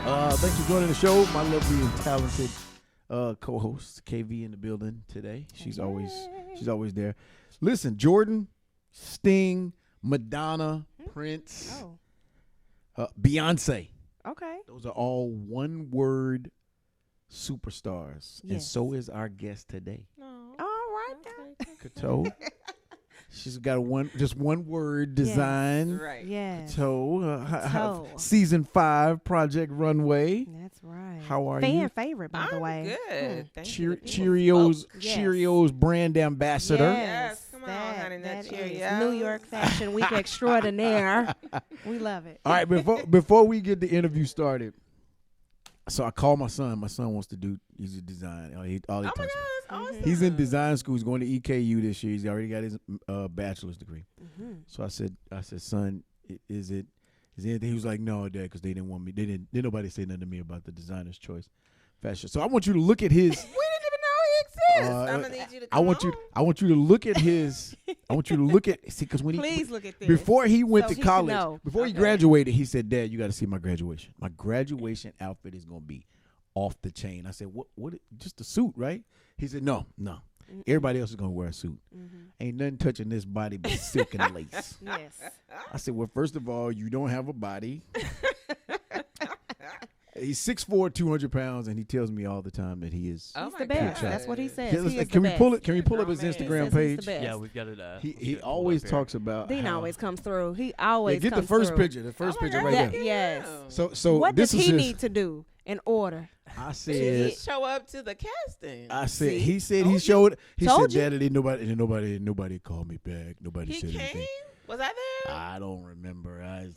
Thanks for joining the show. My lovely and talented co-host KV in the building today. She's always there. Listen, Jordan, Sting, Madonna, Prince, Beyonce. Okay. Those are all one-word superstars, and so is our guest today. All right. Kato. She's got just one word design. Yes. Right. Yes. Kato. Season 5, Project Runway. That's right. How are Fan you? favorite, by the way. Good. Thank you. Cheerios brand ambassador. Yes. Come on, honey. That Cheerios. New York Fashion Week Extraordinaire. We love it. All right, before we get the interview started, so I called my son. My son wants to do. He's a design. All he talks about. Awesome. He's in design school. He's going to EKU this year. He's already got his bachelor's degree. Mm-hmm. So I said, son, is anything? He was like, no, Dad, because they didn't want me. Didn't nobody say nothing to me about the designer's choice fashion. So I want you to look at his. We didn't even know he exists. I'm gonna need you to come I want you to look at his. I want you to look at because when Please look at this. before he went So to he college, can know. before he graduated, he said, Dad, you got to see my graduation. My graduation outfit is gonna be off the chain. I said, what? Just a suit, right? He said, no. Everybody else is gonna wear a suit. Ain't nothing touching this body but silk and lace. Yes. I said, well, first of all, you don't have a body. He's 6'4", 200 pounds, and he tells me all the time that he is. He's the best. God. That's what he says. Can He is we the pull best. it? Can we pull up his He Instagram says he's page? the best. Yeah, we've got it. He always talks about. Dean how, always comes through. He always get the comes first through. picture. The first picture right That- there. Yes. So What this does is he his, need to do in order? I He said. show up to the casting. I said. See? He said Told he you. showed. He Told said, Daddy, nobody called me back. Nobody He said came. anything. Was I there? I don't remember. I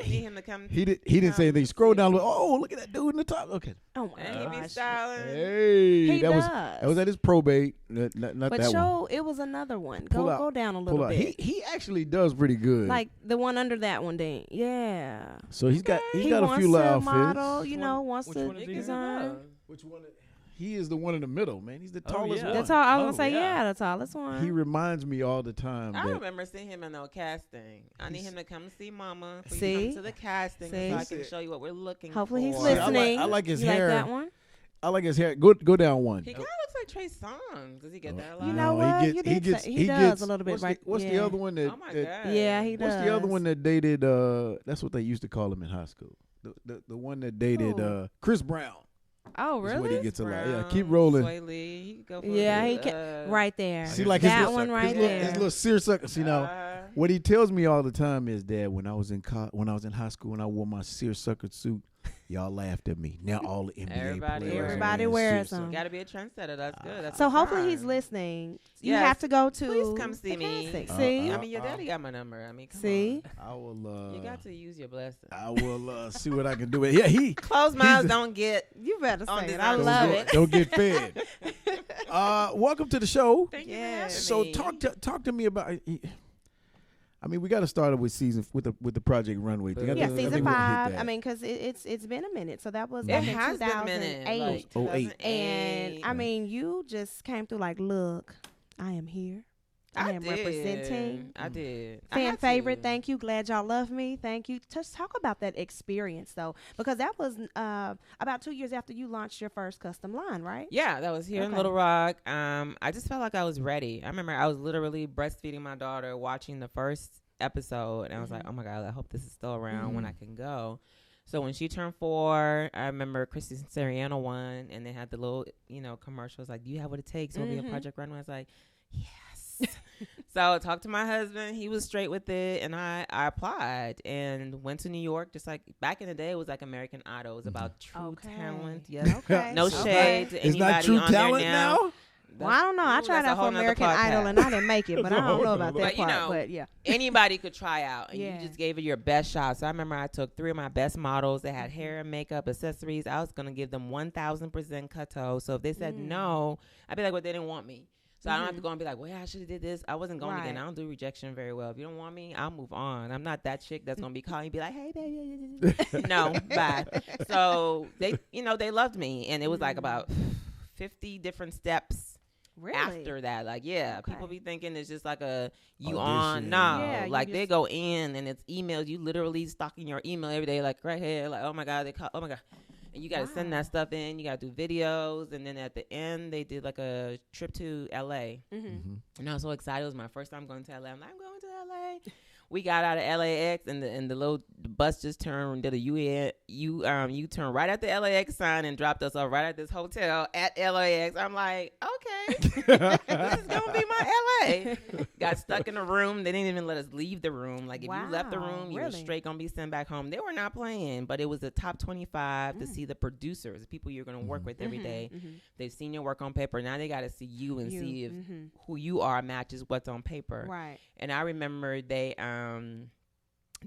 need him to come. He didn't say anything. Scroll down. Oh, look at that dude in the top. Okay. Oh my And he be gosh. styling. Hey, He that does. was at his probate. Not But that show one. it was another one. Pull out. Go down a little Pull out. bit. He actually does pretty good. Like the one under that one, Dean. Yeah. So he's got He a wants few to little outfits. model, Which wants which to one is he? design. Which one? He is the one in the middle, man. He's the tallest yeah. one. That's all I was Oh, gonna say. yeah. Yeah, the tallest one. He reminds me all the time I that remember seeing him in no casting. I need him to come see Mama. For you See? to come to the casting See? so I can show you what we're looking Hopefully he's for. See, I like- listening. I like his you hair. Like that one? I like his hair. Go down one. He kind of looks like Trey Songz. Does he get that a lot? You know No, what? he gets He does a little bit, what's right? what's the Yeah. other one that? Oh my that- God. Yeah, he does. What's the other one that dated? That's what they used to call him in high school. The one that dated Who? Chris Brown. Oh, Is what really? he gets a lot. Yeah, Brown, keep rolling. Sway Lee, he could go for Yeah, he the, can. Right there. See, like his that little, one right his little, there. his little seersucker. See now, what he tells me all the time is, Dad, when I was in high school and I wore my seersucker suit, y'all laughed at me. Now all the NBA Everybody players wears Everybody are wearing wears seersucker. them. Got to be a trendsetter. That's good. That's So a hopefully sign. he's listening. You Yes. have to go to. Please come see the me. casting. Uh, See, I mean, your daddy got my number. I mean, come See? I will. You got to use your blessing. I will see what I can do. Yeah, he. Closed mouths don't get. you better On say it. design. I Don't love don't, it. Don't get fed. Welcome to the show. Thank you. Yes. So talk to me about. I mean, we got to start with the Project Runway thing. I Yeah, think- I season think we'll hit 5. that. I mean, because it's been a minute. So that was It back in has been a 2008. minute. Like, 08. And I mean, you just came through like, look, I am here. I am did. representing. I did. I Fan had favorite. to. Thank you. Glad y'all love me. Thank you. Just talk about that experience though, because that was about 2 years after you launched your first custom line, right? Yeah, that was here in Okay. Little Rock. I just felt like I was ready. I remember I was literally breastfeeding my daughter, watching the first episode, and I was like, oh my God, I hope this is still around when I can go. So when she turned 4, I remember Christy Siriano won, and they had the little, commercials like, do you have what it takes to be a Project Runway? I was like, yes. So I talked to my husband. He was straight with it, and I applied and went to New York. Just like back in the day, it was like American Idol. It was about true talent. Yes. Okay. No Okay. shade to It's anybody not true on talent there now. Well, I don't know. I Ooh, tried that's a out for whole nother American Idol podcast. and I didn't make it, but I don't know about that But, you part. know, But yeah. Anybody could try out, and Yeah. you just gave it your best shot. So I remember I took 3 of my best models. They had hair and makeup, accessories. I was gonna give them 1,000% Kato. So if they said no, I'd be like, well, they didn't want me. So I don't have to go and be like, well, I should have did this. I wasn't going again. I don't do rejection very well. If you don't want me, I'll move on. I'm not that chick that's going to be calling you, be like, hey, baby. No, bye. So they loved me. And it was like about 50 different steps Really? after that. Like, yeah, Okay. people be thinking it's just like a Audition. on. No, Yeah, you like they just- go in and it's emails. You literally stalking your email every day, like right here, like, oh my God, they call, oh my God. And you got to send that stuff in. You got to do videos. And then at the end, they did like a trip to L.A. And I was so excited. It was my first time going to L.A. I'm like, I'm going to L.A. We got out of LAX and the little bus just turned, did a U-turn right at the LAX sign and dropped us off right at this hotel at LAX. I'm like, okay, this is going to be my LA. Got stuck in a room. They didn't even let us leave the room. Like, if you left the room, you were straight going to be sent back home. They were not playing, but it was the top 25 to see the producers, the people you're going to work with every day. They've seen your work on paper. Now they got to see you and see if who you are matches what's on paper. Right. And I remember they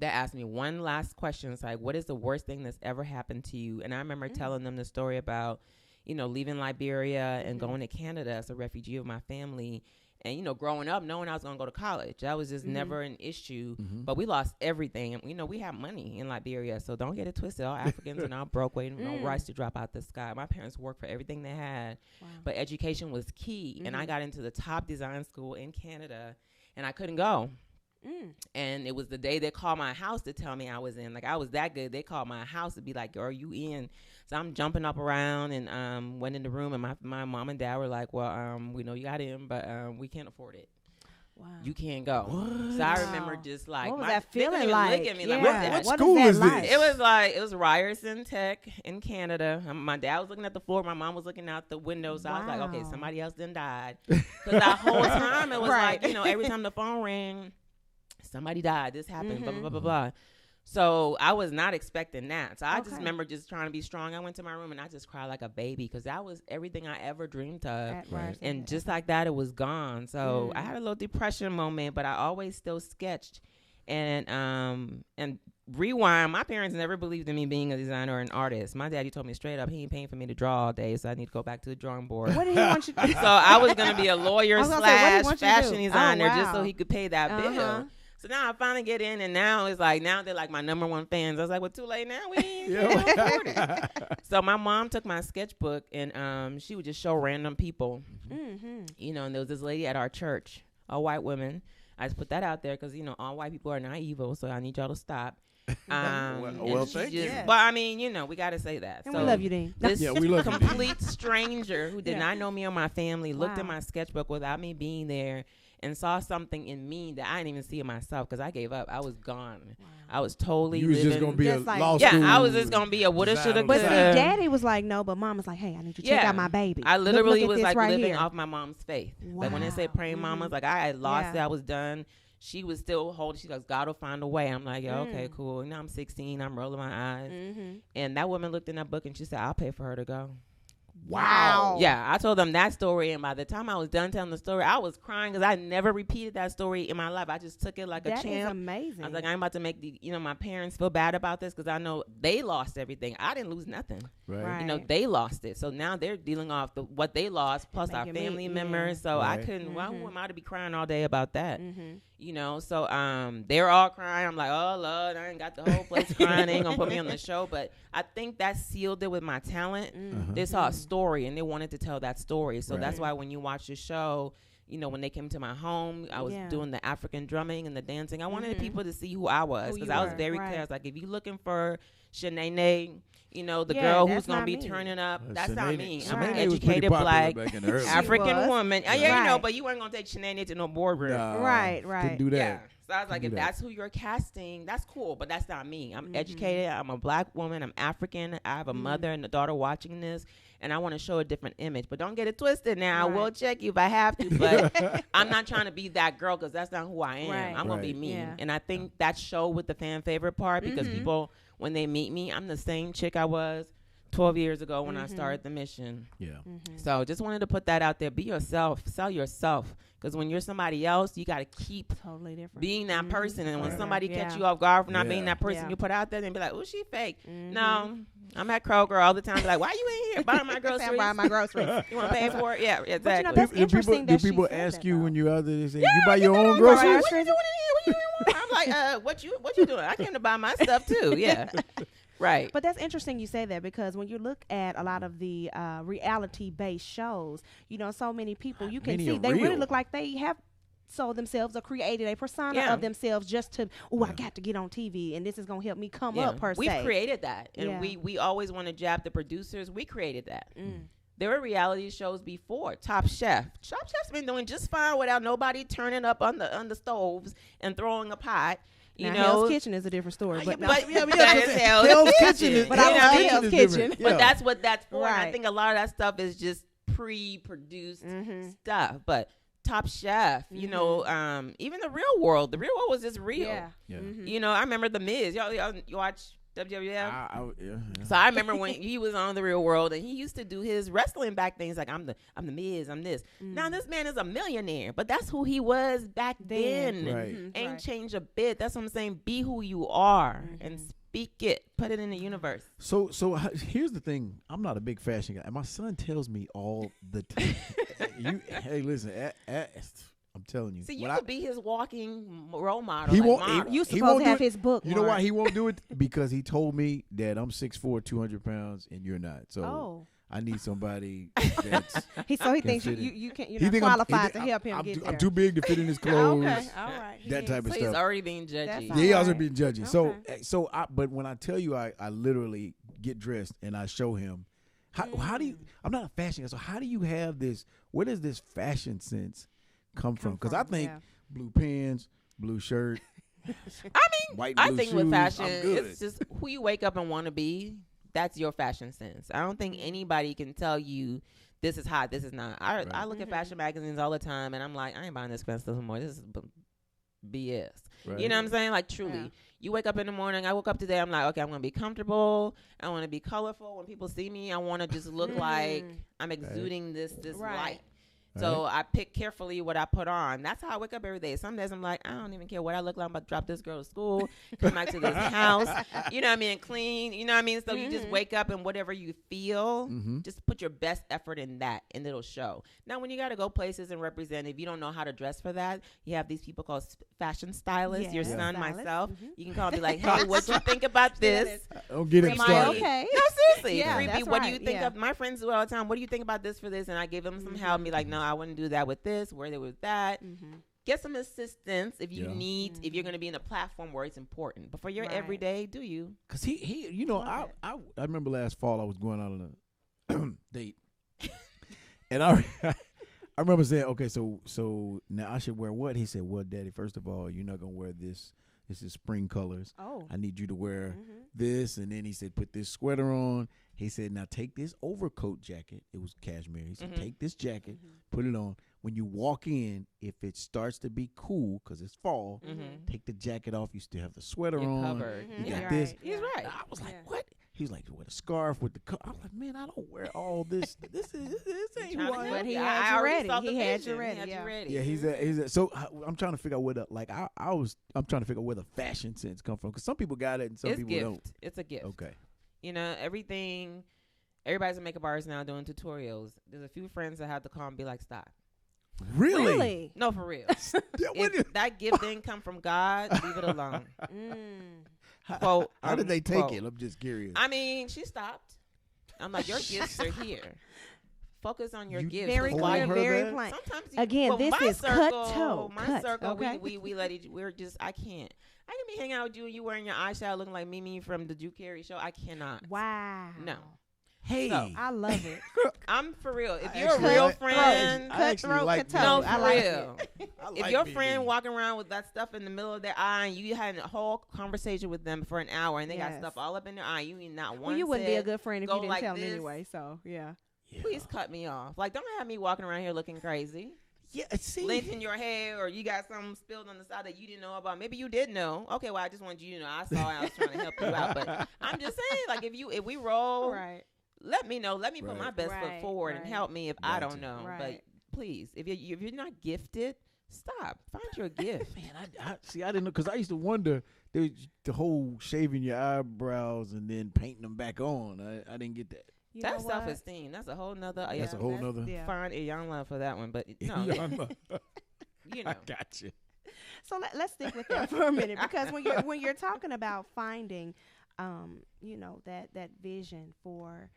asked me one last question. It's like, what is the worst thing that's ever happened to you? And I remember telling them the story about, leaving Liberia and going to Canada as a refugee of my family. And, growing up, knowing I was going to go to college. That was just never an issue. But we lost everything. And, we have money in Liberia. So don't get it twisted. All Africans are now broke, waiting for no rice to drop out the sky. My parents worked for everything they had. Wow. But education was key. And I got into the top design school in Canada. And I couldn't go. And it was the day they called my house to tell me I was in. Like, I was that good. They called my house to be like, are you in? So I'm jumping up around and went in the room. And my mom and dad were like, well, we know you got in, but we can't afford it. Wow. You can't go. What? So I remember just like, what was that feeling like? Look at me what school is this? It was Ryerson Tech in Canada. My dad was looking at the floor. My mom was looking out the window. So I was like, okay, somebody else done died. Because that whole time it was like, every time the phone rang, somebody died. This happened, blah, blah, blah, blah, blah. So I was not expecting that. So I just remember just trying to be strong. I went to my room and I just cried like a baby because that was everything I ever dreamed of. And just like that, it was gone. So I had a little depression moment, but I always still sketched. And rewind, my parents never believed in me being a designer or an artist. My daddy told me straight up, he ain't paying for me to draw all day, so I need to go back to the drawing board. What did he want you to do? So I was going to be a lawyer / fashion designer just so he could pay that bill. So now I finally get in, and now it's like, now they're like my number one fans. I was like, well, too late now. We ain't afford it. So my mom took my sketchbook, and she would just show random people. And there was this lady at our church, a white woman. I just put that out there because, all white people are not evil, so I need y'all to stop. Well, thank you. But I mean, we got to say that. And so we love you, Dean. This we love complete stranger who did not know me or my family looked at my sketchbook without me being there and saw something in me that I didn't even see in myself because I gave up. I was gone. Wow. I was totally You was living. just going to be just a like, law school. Yeah, I was just going to be a woulda, shoulda, But see, coulda. Daddy was like, no, but Mom was like, hey, I need you to check out my baby. I literally look was at like right living here. off my mom's faith. Wow. Like when they say praying mamas, like I had lost it. I was done. She was still holding. She goes, God will find a way. I'm like, yeah, okay, cool. Now I'm 16. I'm rolling my eyes. And that woman looked in that book and she said, I'll pay for her to go. Wow. Yeah, I told them that story, and by the time I was done telling the story, I was crying because I never repeated that story in my life. I just took it like a champ. That is amazing. I was like, I'm about to make my parents feel bad about this because I know they lost everything. I didn't lose nothing. Right. They lost it. So now they're dealing off what they lost plus our family members. So I couldn't. Well, who am I to be crying all day about that? So they're all crying. I'm like, oh Lord, I ain't got the whole place crying. They ain't gonna put me on the show. But I think that sealed it with my talent. They saw a story and they wanted to tell that story. So that's why when you watch the show, when they came to my home, I was doing the African drumming and the dancing. I wanted people to see who I was because I was very clear. I was like, if you're looking for Shanae, the girl who's going to be turning up, that's not me. I'm an educated black African woman. But you weren't going to take Shanae to no boardroom. Right. Couldn't do that. Yeah. So I was like, if that's who you're casting, that's cool, but that's not me. I'm educated. I'm a black woman. I'm African. I have a mother and a daughter watching this, and I want to show a different image. But don't get it twisted now. I will check you if I have to, but I'm not trying to be that girl because that's not who I am. I'm going to be me. Yeah. And I think that showed with the fan favorite part because people, when they meet me, I'm the same chick I was 12 years ago when I started the mission. Yeah. So just wanted to put that out there. Be yourself. Sell yourself. Because when you're somebody else, you got to keep totally different being that person. And when somebody catch you off guard for not being that person you put out there, then be like, oh, she fake. No, I'm at Kroger all the time. Be like, why you in here buying my groceries? Buying my groceries. You want to pay for it? Yeah, exactly. But that's interesting do people ask you when you're out there, they say, you buy your own groceries? What you doing in here? I'm like, what you doing? I came to buy my stuff too. Yeah. Right. But that's interesting you say that because when you look at a lot of the reality-based shows, so many people, you can see they really look like they have sold themselves or created a persona of themselves just to, I got to get on TV and this is going to help me come up per se. We've created that. And we always want to jab the producers. We created that. There were reality shows before. Top Chef. Top Chef's been doing just fine without nobody turning up on the stoves and throwing a pot. You know, Hell's Kitchen is a different story, but Hell's Kitchen. But I love Hell's Kitchen. But that's what that's for. And I think a lot of that stuff is just pre-produced stuff. But Top Chef, you know, even the Real World was just real. You know, I remember The Miz. Y'all you watch WWF? So I remember when he was on The Real World, and he used to do his wrestling back things like I'm the Miz, I'm this. Now this man is a millionaire, but that's who he was back then. Right. Ain't changed a bit. That's what I'm saying. Be who you are and speak it. Put it in the universe. So here's the thing. I'm not a big fashion guy, and my son tells me all the time. Hey, listen. I'm telling you. See, you could be his walking role model. He won't. You supposed to have his book. You know why he won't do it? Because he told me that I'm 6'4", 200 pounds, and you're not. So I need somebody that's. He thinks you can't. You're not qualified to help him get there. I'm too big to fit in his clothes. Okay, all right. That type of stuff. He's already being judgy. Yeah, he's already being judgy. So but when I tell you, I literally get dressed and I show him. How do you? I'm not a fashion guy. So how do you have this? Where does this fashion sense come from? Because I think blue pants, blue shirt. I mean, white and blue I think shoes, with fashion, it's just who you wake up and want to be. That's your fashion sense. I don't think anybody can tell you this is hot, this is not. I look at fashion magazines all the time, and I'm like, I ain't buying this expensive anymore. This is BS. Right. You know what I'm saying? Like, truly. You wake up in the morning. I woke up today. I'm like, okay, I'm going to be comfortable. I want to be colorful. When people see me, I want to just look like I'm exuding this light. So I pick carefully what I put on. That's how I wake up every day. Some days I'm like, I don't even care what I look like. I'm about to drop this girl to school, come back to this house, you know what I mean, and clean, you know what I mean? So you just wake up and whatever you feel, just put your best effort in that and it'll show. Now, when you got to go places and represent, if you don't know how to dress for that, you have these people called fashion stylists, your son, myself. You can call and be like, hey, what you think about this? Don't get it started. Okay. No, seriously. Freebie, what do you think of? My friends do it all the time. What do you think about this for this? And I give them some help and be like, no, I wouldn't do that with this, where they with that. Get some assistance if you need, if you're going to be in a platform where it's important. But for your everyday, do you? Because he you know, I remember last fall I was going out on a date. And I remember saying, okay, so now I should wear what? He said, well, Daddy, first of all, you're not going to wear this. This is spring colors. I need you to wear this. And then he said, put this sweater on. He said, now take this overcoat jacket. It was cashmere. He said, take this jacket, put it on. When you walk in, if it starts to be cool, because it's fall, take the jacket off. You still have the sweater on. Covered. You got this. He's right. I was like, what? He was like, with a scarf, with the coat. I was like, man, I don't wear all this. This ain't who I am. But he had you ready. He had you ready. Yeah, he's so I'm trying to figure out where the I'm trying to figure out where the fashion sense come from, because some people got it and some people don't. It's a gift. Okay. You know, everybody's a makeup artist now doing tutorials. There's a few friends that have to call and be like, stop. Really? No, for real. If that gift didn't come from God, leave it alone. Quote, how did they take it? I'm just curious. I mean, she stopped. I'm like, your gifts are here. Focus on your gifts. Very clear, very plain. Again, this is cut-toe. My circle, okay. we let each. We're just. I can be hanging out with you and you wearing your eyeshadow looking like Mimi from the Drew Carey show. I cannot. Wow. No. Hey, so, I love it. I'm for real. If you're a real friend, cutthroat, no, I for like real. If your friend walking around with that stuff in the middle of their eye, and you had a whole conversation with them for an hour, and they got stuff all up in their eye, you need not one. Well, you wouldn't be a good friend if you didn't like tell this. them anyway. So yeah. Please cut me off. Like, don't have me walking around here looking crazy. Yeah, lint in your hair, or you got something spilled on the side that you didn't know about. Maybe you did know. Okay, well, I just wanted you to know. I saw it. I was trying to help you out, but I'm just saying, like, if we roll, let me know. Let me put my best foot forward and help me if I don't know. But please, if you're not gifted, stop. Find your gift. Man, I didn't know, because I used to wonder the whole shaving your eyebrows and then painting them back on. I didn't get that. That's self-esteem. That's a whole nother. That's a whole nother. Find a young love for that one, but no, you know. I got you. So let's stick with that for a minute, because when you're talking about finding, you know, that vision for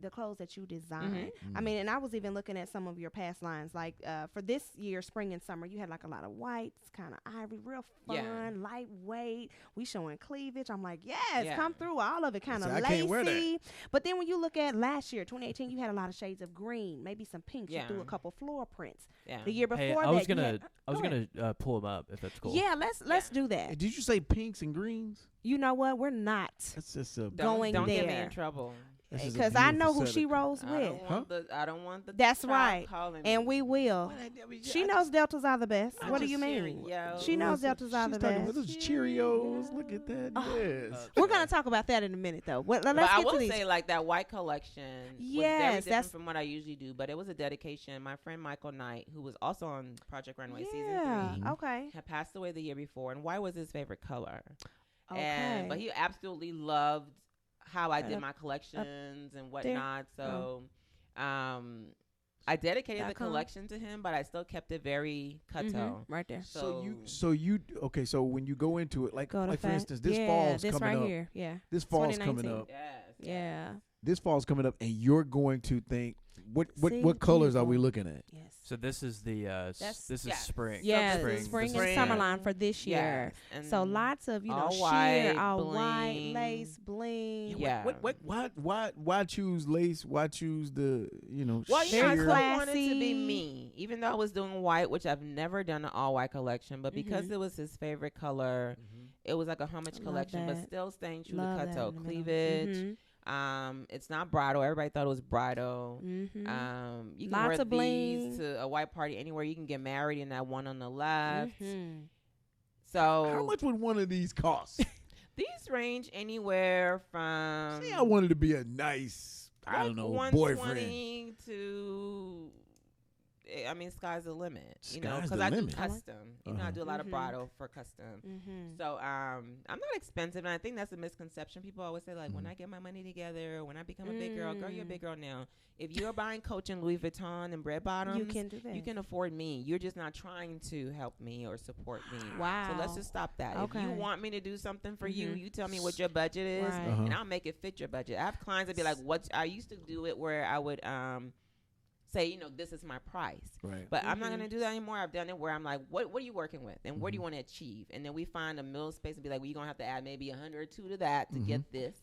the clothes that you design. Mm-hmm. I mean, and I was even looking at some of your past lines. Like for this year, spring and summer, you had like a lot of whites, kind of ivory, real fun, lightweight. We showing cleavage. I'm like, yes, come through. All of it kind of lacy. I can't wear that. But then when you look at last year, 2018, you had a lot of shades of green, maybe some pinks. You threw a couple floor prints. Yeah. The year before I was gonna pull them up if that's cool. Yeah, let's do that. Did you say pinks and greens? You know what? We're not That's just a going don't there. Get me in trouble. Because I know who she rolls with. I don't want the That's right. And we will. She knows Deltas are the best. What do you mean? She knows Deltas are the best. Those Cheerios. Look at that. Yes. We're going to talk about that in a minute, though. Let's but get I will to these. say, like, that white collection was very different from what I usually do. But it was a dedication. My friend Michael Knight, who was also on Project Runway season 3, had passed away the year before. And white was his favorite color. Okay. But he absolutely loved how I did my collections and whatnot. So I dedicated the collection to him, but I still kept it very cut-toe. Right there. So when you go into it, like for instance, this fall's coming right up. Here. Yeah. This fall's coming up. Yes. Yeah. This fall's coming up, and you're going to think, what colors are we looking at? Yes. So this is the this is spring. Yeah, spring and summer line for this year. Yes. So lots of all sheer, white, all bling. white, lace, bling. Yeah. Why choose lace? Why choose the Well, sheer? I still wanted to be me, even though I was doing white, which I've never done an all white collection, but because it was his favorite color, it was like a homage collection, but still staying true to cut-toe cleavage. It's not bridal. Everybody thought it was bridal. You can Lots wear of bling. these to a white party anywhere. You can get married in that one on the left. So how much would one of these cost? These range anywhere from Say I wanted to be a nice, I don't know, boyfriend to. I mean, sky's the limit, Sky's because the I do limit. custom. I do a lot of bridal for custom. So I'm not expensive, and I think that's a misconception. People always say, like, when I get my money together, when I become a big girl, you're a big girl now. If you're buying Coach and Louis Vuitton and bread bottoms, you can do that. You can afford me. You're just not trying to help me or support me. Wow. So let's just stop that. Okay. If you want me to do something for you, you tell me what your budget is, and I'll make it fit your budget. I have clients that be like, "What?" I used to do it where I would say, this is my price. Right. But I'm not going to do that anymore. I've done it where I'm like, what are you working with? And what do you want to achieve? And then we find a middle space and be like, well, you're going to have to add maybe 100 or 2 to that to get this.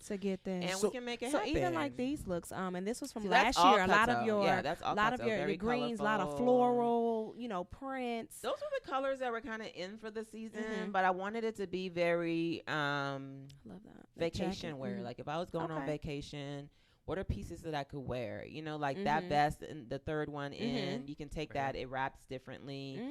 And we can make it happen. So even like these looks, and this was from last year, a lot of your greens, a lot of floral, prints. Those were the colors that were kind of in for the season, but I wanted it to be very love that. vacation wear. Like if I was going on vacation, what are pieces that I could wear? Like that vest and the third one in, you can take that. It wraps differently.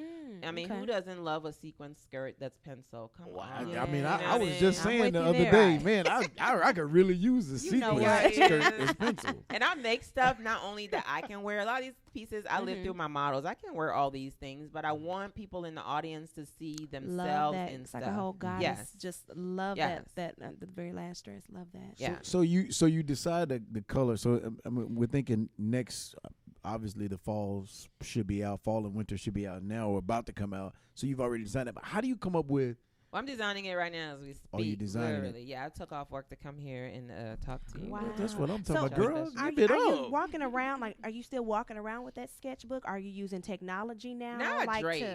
I mean, who doesn't love a sequin skirt that's pencil? Come on. I mean, I was just saying the other day, man, I could really use a sequin skirt as pencil. And I make stuff not only that I can wear. A lot of these pieces, I live through my models. I can wear all these things, but I want people in the audience to see themselves in it's stuff. like a whole goddess. Just love that the very last dress. Love that. Yeah. So you decide the color. So I mean, we're thinking next. Obviously, the fall should be out. Fall and winter should be out now or about to come out. So you've already designed it. But how do you come up with? Well, I'm designing it right now as we speak. Oh, you designing it? Yeah, I took off work to come here and talk to you. Wow. That's what I'm talking about, girl. Are you walking around are you still walking around with that sketchbook? Are you using technology now? Now I drape.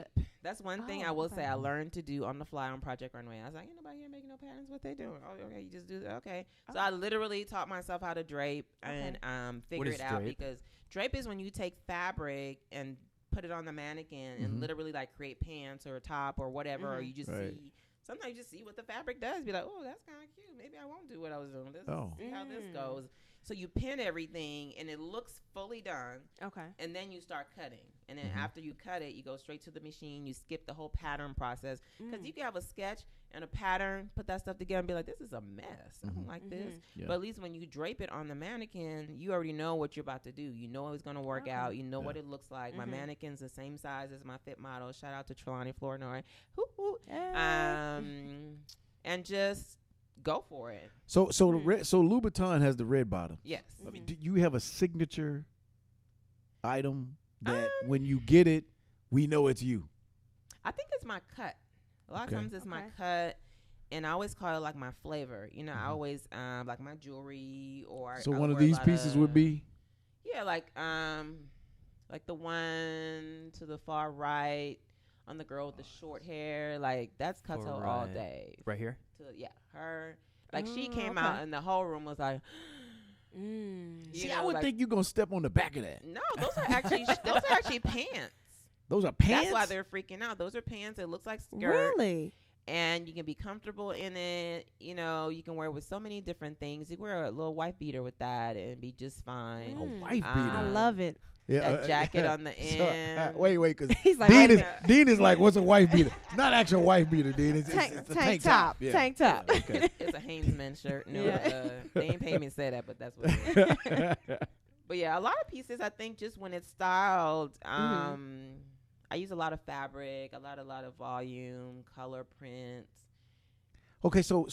That's one thing I will say I learned to do on the fly on Project Runway. I was like, ain't nobody here making no patterns. What they doing? Oh, okay, you just do that. Okay. So I literally taught myself how to drape and figure it out because drape is when you take fabric and put it on the mannequin and literally like create pants or a top or whatever, or you just see. Sometimes you just see what the fabric does. Be like, oh, that's kind of cute. Maybe I won't do what I was doing. See how this goes. So you pin everything, and it looks fully done. Okay. And then you start cutting. And then after you cut it, you go straight to the machine. You skip the whole pattern process. Because you can have a sketch and a pattern, put that stuff together and be like, this is a mess. I don't like this. Yeah. But at least when you drape it on the mannequin, you already know what you're about to do. You know it's going to work out. You know what it looks like. My mannequin's the same size as my fit model. Shout out to Trelawney Flournoy. And just go for it. So Louboutin has the red bottom. Yes. I mean, do you have a signature item that when you get it, we know it's you? I think it's my cut. A lot of times it's my cut. and I always call it like my flavor. You know, I always like my jewelry or. So one of these pieces would be. Yeah, like the one to the far right on the girl with the short hair. Like that's Kato all day. Right here. Her. Like she came out and the whole room was like. See, I would think you're gonna step on the back of that. No, those are actually pants. Those are pants. That's why they're freaking out. Those are pants. It looks like skirt. Really? And you can be comfortable in it. You know, you can wear it with so many different things. You can wear a little wife beater with that and be just fine. A wife beater. I love it. Yeah, a jacket on the end. So, wait, because like, Dean is like, what's a wife beater? It's not actual wife beater, Dean. It's a tank top. Yeah. Tank top. Okay. It's a Hainesman shirt. No, they ain't paying me to say that, but that's what it is. But yeah, a lot of pieces, I think, just when it's styled, I use a lot of fabric, a lot of volume, color prints. Okay, so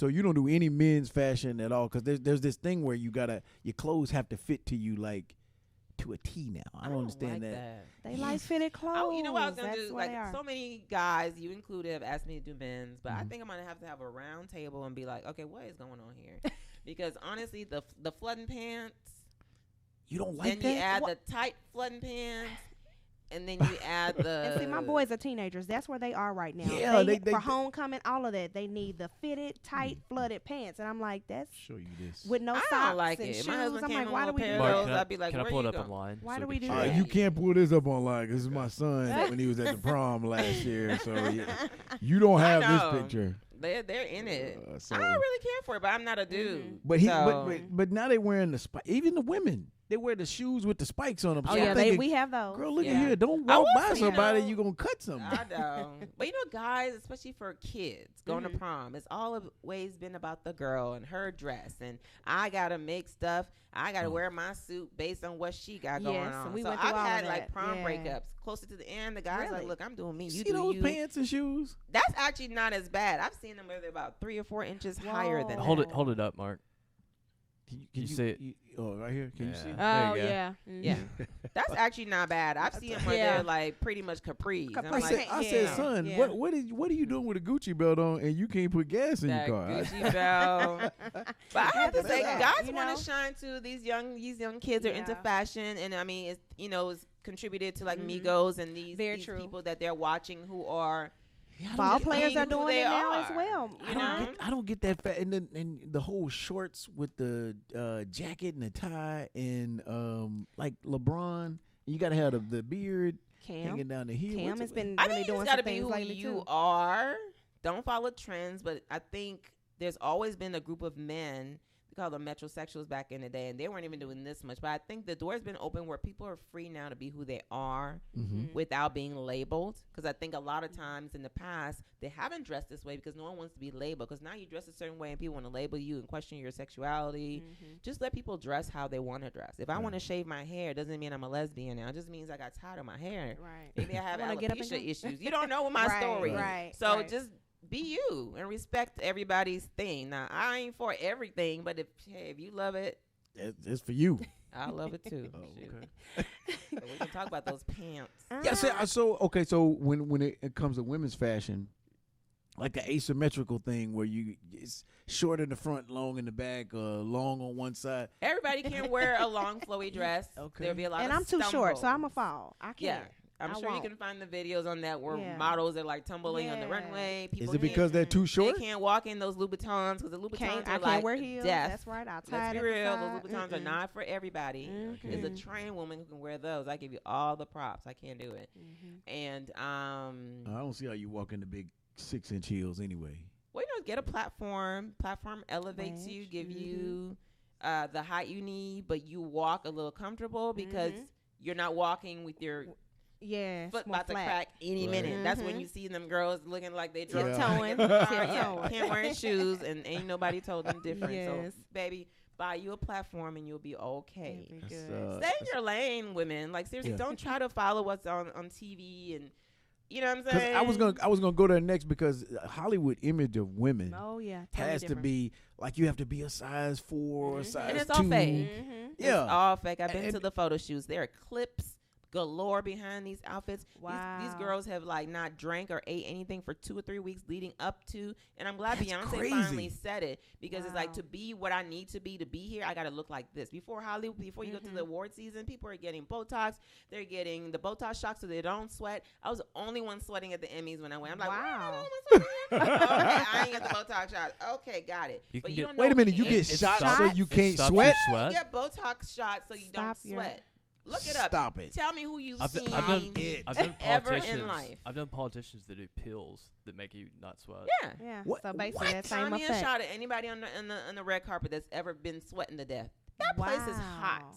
you don't do any men's fashion at all, because there's this thing where your clothes have to fit to you like to a T now. I don't understand like that. They like fitted clothes. You know what I was gonna do? Like so many guys, you included, have asked me to do men's, but I think I'm gonna have to have a round table and be like, okay, what is going on here? Because honestly, the flooding pants. You don't like that? Then you add the tight flooding pants. And then you add the. And see, my boys are teenagers. That's where they are right now. Yeah, they for homecoming, all of that. They need the fitted, tight, flooded pants. And I'm like, that's. Show you this. With no I socks don't like and it. shoes. My husband I'm came like, on why a do we pair do of that? those. I'd be like, can I where pull it you up go? online? Why so do we do can that? see? You can't pull this up online. This is my son when he was at the prom last year. So you don't have this picture. They're in it. So. I don't really care for it, but I'm not a dude. But but now they wearing the spike. Even the women, they wear the shoes with the spikes on them. Oh so yeah, we have those. Girl, look at here. Don't walk by somebody. You gonna cut something. I don't. But you know, guys, especially for kids going to prom, it's always been about the girl and her dress, and I gotta make stuff. I gotta wear my suit based on what she got going on. We so went through I've all had of like that. prom breakups closer to the end. The guys like, look, I'm doing me. You see do those you. pants and shoes? That's actually not as bad. I've seen them where they're about 3 or 4 inches higher than that. Hold it up, Mark. Can you see it? Right here. Can you see it? Oh yeah. Yeah. That's actually not bad. I've seen them where they're like pretty much capris. I said, son, what are you doing with a Gucci belt on and you can't put gas in your car? Gucci belt. But I have to say, guys want to shine too. These young kids are into fashion, and I mean, it's contributed to like Migos and these people that they're watching who are. Ball players are doing it now as well. I don't get that fat, and the whole shorts with the jacket and the tie, and like LeBron, you gotta have the beard hanging down the heel. Cam has been I really think doing you gotta some be things who lately you too. are. Don't follow trends, but I think there's always been a group of men. We call them metrosexuals back in the day, and they weren't even doing this much. But I think the door's been open where people are free now to be who they are without being labeled. Because I think a lot of times in the past, they haven't dressed this way because no one wants to be labeled. Because now you dress a certain way and people want to label you and question your sexuality. Just let people dress how they want to dress. If I want to shave my hair, it doesn't mean I'm a lesbian now. It just means I got tired of my hair. Right. Maybe I have alopecia issues. You don't know what my story. Right. So just be you and respect everybody's thing. Now, I ain't for everything, but if you love it, it's for you. I love it too. Okay. So we can talk about those pants. Yeah. So when it comes to women's fashion, like the asymmetrical thing where it's short in the front, long in the back, long on one side. Everybody can wear a long flowy dress. Okay. There'll be a lot. And of I'm too short, so I'm a fall. I can't. Yeah. I'm sure you can find the videos on that where models are like tumbling on the runway. People Is it because they're too short? They can't walk in those Louboutins because the Louboutins are like wear heels. death. That's right. I'll Let's tie be it real. at the Those Louboutins are not for everybody. There's a trained woman who can wear those. I give you all the props. I can't do it. And I don't see how you walk in the big 6-inch heels anyway. Well, get a platform. Platform elevates you, give you the height you need, but you walk a little comfortable because you're not walking with your foot about to crack any minute. That's when you see them girls looking like they drunk towing. Can't wear shoes, and ain't nobody told them different. So, baby, buy you a platform and you'll be okay. Stay in your lane, women. Like seriously, don't try to follow what's on TV and. You know what I'm saying? I was gonna go there next because Hollywood image of women has to be like you have to be a size 4 or a size 2. And it's all fake. Yeah, it's all fake. I've been to the photo shoots. There are clips galore behind these outfits. Wow. These girls have like not drank or ate anything for 2 or 3 weeks leading up to, and I'm glad That's Beyonce crazy. finally said it, because it's like, Wow. to be what I need to be here, I got to look like this. Before Hollywood, before you go to the award season, people are getting Botox. They're getting the Botox shots so they don't sweat. I was the only one sweating at the Emmys when I went. I'm like, wow. okay, I ain't get the Botox shot. Okay, got it. You But can you get- don't know Wait a minute, what you it get is. shots shots? so you can't stops sweat? your sweat? You get Botox shots so you Stop don't your- sweat. Look it up. Stop it. Tell me who you've I've seen done ever politicians. in life. I've done politicians that do pills that make you not sweat. Yeah. Yeah. What- So basically, what? that same Tell me a effect. shot at anybody on the red carpet that's ever been sweating to death. That place is hot. Wow.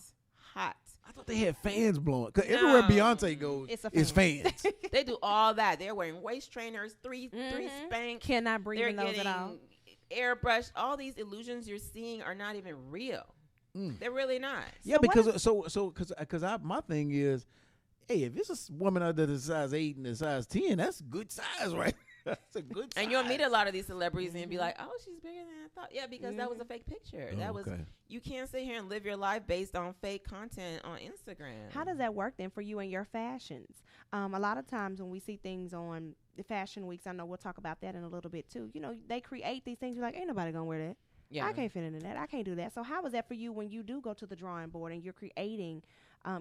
Hot. I thought they had fans blowing. Cause everywhere No. Beyonce goes, It's a it's fans. They do all that. They're wearing waist trainers, three Mhm. spank. Cannot breathe They're in those getting at all. airbrushed. All these illusions you're seeing are not even real. They're really not. Yeah, So what because my thing is, hey, if it's a woman out there that's size 8 and a size 10, that's good size, right? That's a good size. And you'll meet a lot of these celebrities and be like, oh, she's bigger than I thought. Yeah, because that was a fake picture. Oh, That was okay. You can't sit here and live your life based on fake content on Instagram. How does that work then for you and your fashions? A lot of times when we see things on the fashion weeks, I know we'll talk about that in a little bit too. You know, they create these things. You're like, ain't nobody gonna wear that. Yeah. I can't fit into that. I can't do that. So how is that for you when you do go to the drawing board and you're creating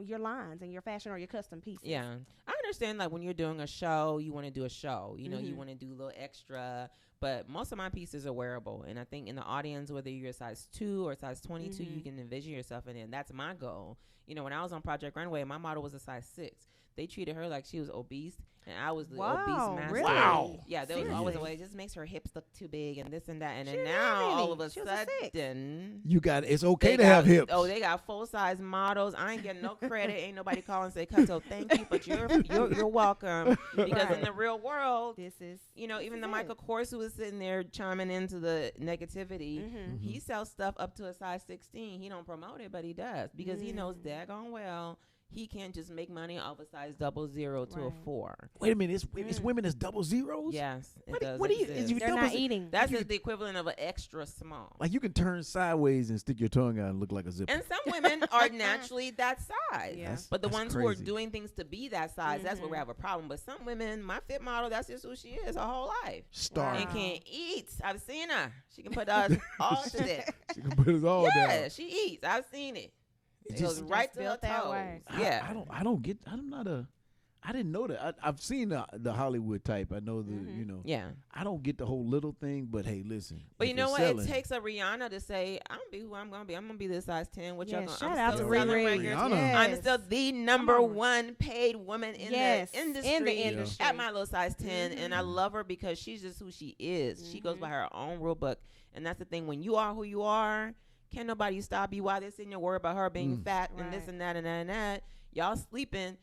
your lines and your fashion or your custom pieces? Yeah. I understand, like, when you're doing a show, you want to do a show. You know, you want to do a little extra. But most of my pieces are wearable. And I think in the audience, whether you're a size 2 or size 22, you can envision yourself in it. And that's my goal. You know, when I was on Project Runway, my model was a size 6. They treated her like she was obese, and I was the obese master. Really? Wow. Yeah, there was always a way. It just makes her hips look too big and this and that. And then now, all of a She was a 6. sudden, You got it's okay they to got- have hips. Oh, they got full size models. I ain't getting no credit. Ain't nobody calling and say, "Cutto, thank you," but you're welcome. Because in the real world, This is you know, even is the it. Michael Kors who was sitting there chiming into the negativity, he sells stuff up to a size 16. He don't promote it, but he does, because he knows daggone well he can't just make money off a size 00 to a Right. 4. Wait a minute, it's women that's double zeros? Yes, it What, does what do you, exist. is you they're double not ze- eating. That's just the equivalent of an extra small. Like you can turn sideways and stick your tongue out and look like a zipper. And some women are naturally that size. Yeah. That's- But the that's ones who are crazy. doing things to be that size, that's where we have a problem. But some women, my fit model, that's just who she is her whole life. Star. And can't eat. I've seen her. She can put us all to death. She can put us all Yeah, down. she eats. I've seen it. It just- goes right Just to her built that toes. way. Yeah. I didn't know that. I've seen the Hollywood type. I know the, you know. Yeah. I don't get the whole little thing, but hey, listen. But if you know it's what? selling- It takes a Rihanna to say, I'm gonna be who I'm gonna be. I'm gonna be this size 10. What Yeah, y'all gonna shout I'm out still to selling Riri. records. Rihanna. I'm still the number on. one paid woman in Yes, the industry. in the industry. At my little size 10. And I love her because she's just who she is. She goes by her own rule book. And that's the thing. When you are who you are, can't nobody stop you while they're sitting there worried about her being fat and this Right. and that and that and that. Y'all sleeping.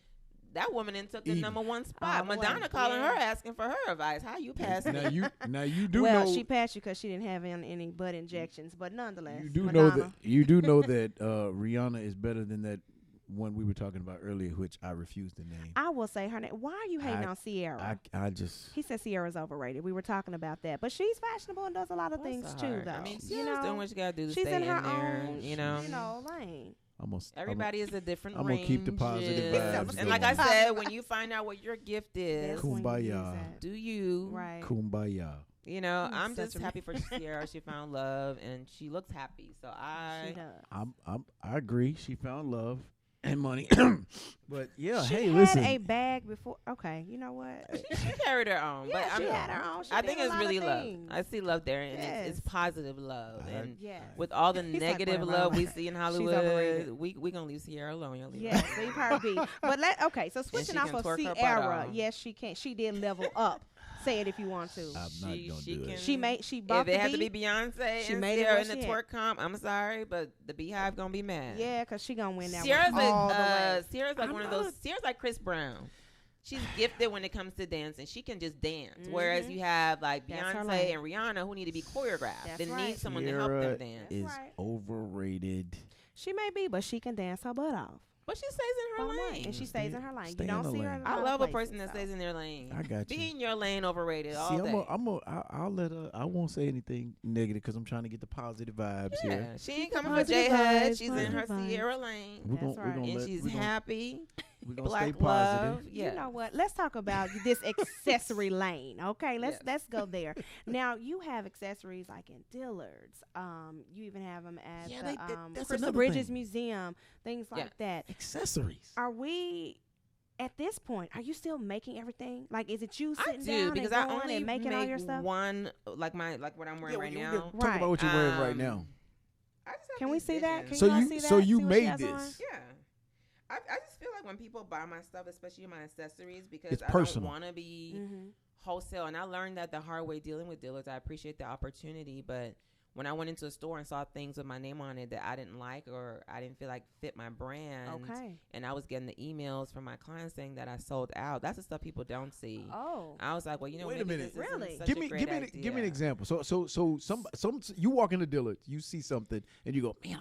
That woman then took the Eating. number one spot. All the way. Madonna calling Yeah. her asking for her advice. How you pass now me? you do well, know she passed you because she didn't have any butt injections, but nonetheless, you do Madonna. know that you do know that Rihanna is better than that one we were talking about earlier, which I refuse to name. I will say her name. Why are you hating on Sierra? I just He said Sierra's overrated. We were talking about that, but she's fashionable and does a lot of Bless things her too, heart. though. I mean, you Sierra's know, doing what she gotta do to she's stay in her there. own, You know, lane. almost everybody is a different I'm gonna keep the positive ranges. vibes And like I going. said, when you find out what your gift is, That's when you use Kumbaya. that. do you? Right. Kumbaya. You know, You're I'm such just a happy for Sierra. She found love and she looks happy. So She I does. I agree. She found love and money. But yeah, She hey, had listen. a bag before. Okay, you know what? she carried her own. Yeah, but she I'm, had her own. She I think did a it's lot really of love. things. I see love there, and it's Yes. positive love. And Yes. with all the He's like, negative "Whatever, love we whatever." see in She's Hollywood, overrated. we gonna leave Sierra alone. Y'all leave Yes, her. leave her be. But okay, so switching she off can of twerk her butt Sierra, off. yes, she can. She did level up. Say it if you want to. I'm not gonna she do can- it. She bought If the it had to be beat. Beyonce She and made it Sierra where in the she twerk comp, I'm sorry, but the Beehive gonna be mad. Yeah, because she gonna win that Sierra's one all the way. Sierra's like I'm one of not- those. Sierra's like Chris Brown. She's gifted when it comes to dancing. She can just dance. Whereas you have like That's her Beyonce lane. and Rihanna who need to be choreographed. That's They right. need someone to help Sierra them dance. is right. overrated. She may be, but she can dance her butt off. But she stays in her Bottom line. lane. And she stays in her lane. Stay You in don't the see her. lane. in I other love a places, person that so. stays in their lane. I got you. Be in your lane overrated all See, day. I'll let her. I won't say anything negative because I'm trying to get the positive vibes Yeah, here. she ain't coming for Positive J HUD. vibes, She's in her positive vibes. Sierra lane. We're That's gonna right. And let, she's we're gonna- happy. We're gonna Black stay positive. love. Yeah. You know what? Let's talk about this accessory lane. Okay, let's go there. Now you have accessories like in Dillard's. You even have them at that's Crystal another Bridges thing. Museum. Things like that. Accessories. Are we? At this point, are you still making everything? Like, is it you I sitting do down because and I going only and making all your make stuff? one, like what I'm wearing right now. Talk about what you're wearing right now. I just have Can we these see that? visions. Can y'all see that? So you See what she made has on? this. Yeah. I just feel like when people buy my stuff, especially my accessories, because It's I personal. don't want to be Mm-hmm. wholesale. And I learned that the hard way dealing with dealers. I appreciate the opportunity, but when I went into a store and saw things with my name on it that I didn't like or I didn't feel like fit my brand, Okay. and I was getting the emails from my clients saying that I sold out, that's the stuff people don't see. Oh. I was like, well, you know, Wait a maybe minute. this isn't Really? such Give a me great give me an idea. example. So some you walk into Dillard, you see something, and you go, man,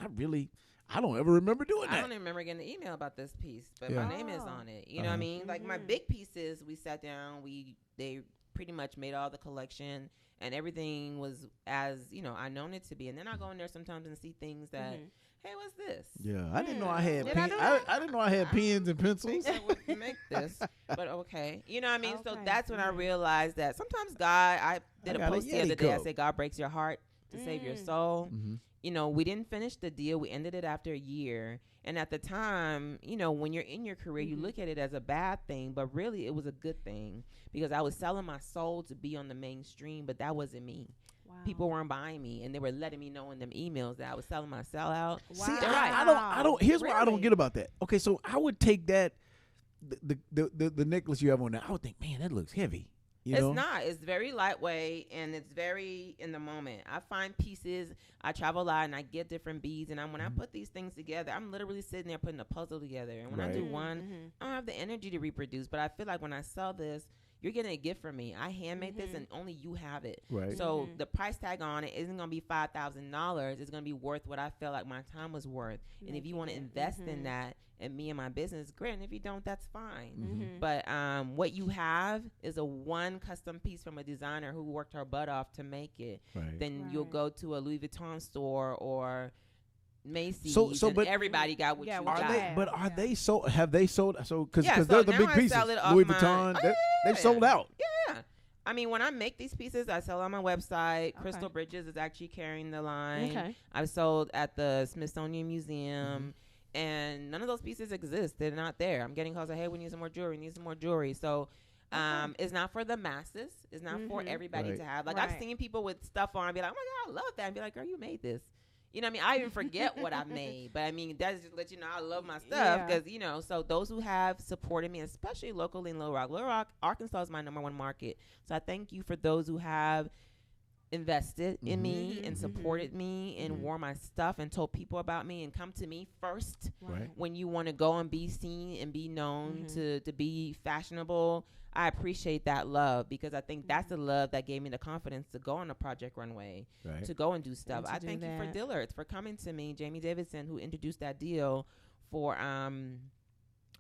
I don't ever remember doing I that. don't even remember getting an email about this piece, but Yeah. my name is Oh. on it. You know what I mean? Like my Mhm. big pieces, we sat down, they pretty much made all the collection, and everything was as I known it to be. And then I go in there sometimes and see things that, hey, what's this? Yeah, I didn't know I had Did I pen. do that? I didn't know I had pens and pencils. Think I would make this, but okay. You know what I mean? So Okay. that's when I realized that sometimes God, I did I a got a post the other day. I Yeti said, God breaks your heart to save your soul. Mm-hmm. We didn't finish the deal. We ended it after a year. And at the time, when you're in your career, you look at it as a bad thing, but really it was a good thing because I was selling my soul to be on the mainstream, but that wasn't me. Wow. People weren't buying me, and they were letting me know in them emails that I was selling my sellout. Wow. See, They're right. I don't. Here's what I don't Really? get about that. Okay, so I would take that the necklace you have on there. I would think, man, that looks heavy. You know? It's not. It's very lightweight and it's very in the moment. I find pieces. I travel a lot and I get different beads. And when I put these things together, I'm literally sitting there putting a puzzle together. And when I do Right. one, I don't have the energy to reproduce. But I feel like when I sell this, you're getting a gift from me. I handmade this and only you have it. Right. So the price tag on it isn't going to be $5,000. It's going to be worth what I felt like my time was worth. And if you want to invest in that and me and my business, great. And if you don't, that's fine. But what you have is a one custom piece from a designer who worked her butt off to make it. Right. Then you'll go to a Louis Vuitton store or Macy's. So, but everybody got what you what Are got. you they? have. But are they sold? Have they sold? So because Yeah, so they're the now big I pieces. sell it off Louis my- Vuitton. Oh, They've sold out. Yeah. I mean, when I make these pieces, I sell on my website. Crystal Bridges is actually carrying the line. Okay. I've sold at the Smithsonian Museum. And none of those pieces exist. They're not there. I'm getting calls like, hey, we need some more jewelry. We need some more jewelry. So it's not for the masses. It's not for everybody Right. to have. Like, I've seen people with stuff on and be like, oh, my God, I love that. And be like, girl, you made this. You know what I mean? I even forget what I made. But, I mean, that's just let you know I love my stuff. Because, so those who have supported me, especially locally in Little Rock. Little Rock, Arkansas is my #1 market. So I thank you for those who have invested in me and supported me and wore my stuff and told people about me and come to me first Right. when you want to go and be seen and be known to be fashionable. I appreciate that love because I think that's the love that gave me the confidence to go on a Project Runway, Right. to go and do stuff. to I do thank you for that. Dillard's for coming to me, Jamie Davidson, who introduced that deal for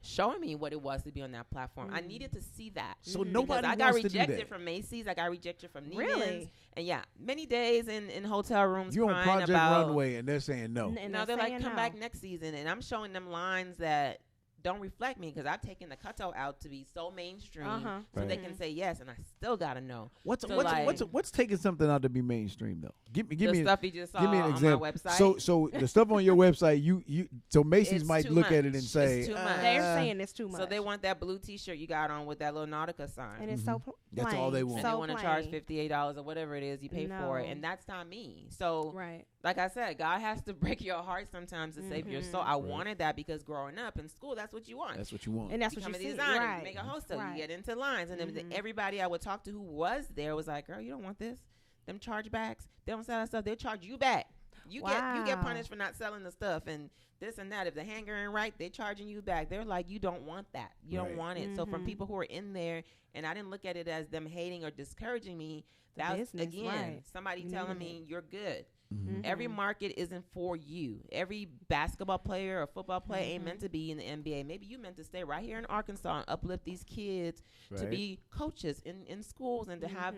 showing me what it was to be on that platform. I needed to see that. So Because nobody I got wants to do rejected that. from Macy's. I got rejected from Neiman's. Really? And many days in hotel rooms You're on crying Project about. Runway, and they're saying no. And No, they're saying like, come no. back next season. And I'm showing them lines that don't reflect me because I've taken the cutout out to be so mainstream so they can say yes. And I still got to know. What's So, what's taking something out to be mainstream though? Give the me stuff you just saw give me an on example. my website. So the stuff on your website, so Macy's It's might too look at it much. and say, It's too much. They're saying it's too much. So they want that blue T-shirt you got on with that little Nautica sign. and it's so That's plain. all they want. And they So want to charge plain. $58 or whatever it is you pay for it. No. And that's not me. So Right. like I said, God has to break your heart sometimes to save your soul. I wanted that because growing up in school, that's what you want. that's what you want. And that's what Become you a see. designer, Right. you make a wholesale, Right. you get into lines. And then everybody I would talk to who was there was like, girl, you don't want this. Them chargebacks, they don't sell that stuff. They'll charge you back. You get Wow. punished for not selling the stuff and this and that. If the hanger ain't right, they charging you back. They're like, you don't want that. You Right. don't want it. So from people who are in there, and I didn't look at it as them hating or discouraging me. That was, business, again, right. somebody You telling needed me you're good. Mm-hmm. Every market isn't for you. Every basketball player or football player ain't meant to be in the NBA. Maybe you meant to stay right here in Arkansas and uplift these kids to Right. be coaches in schools and to have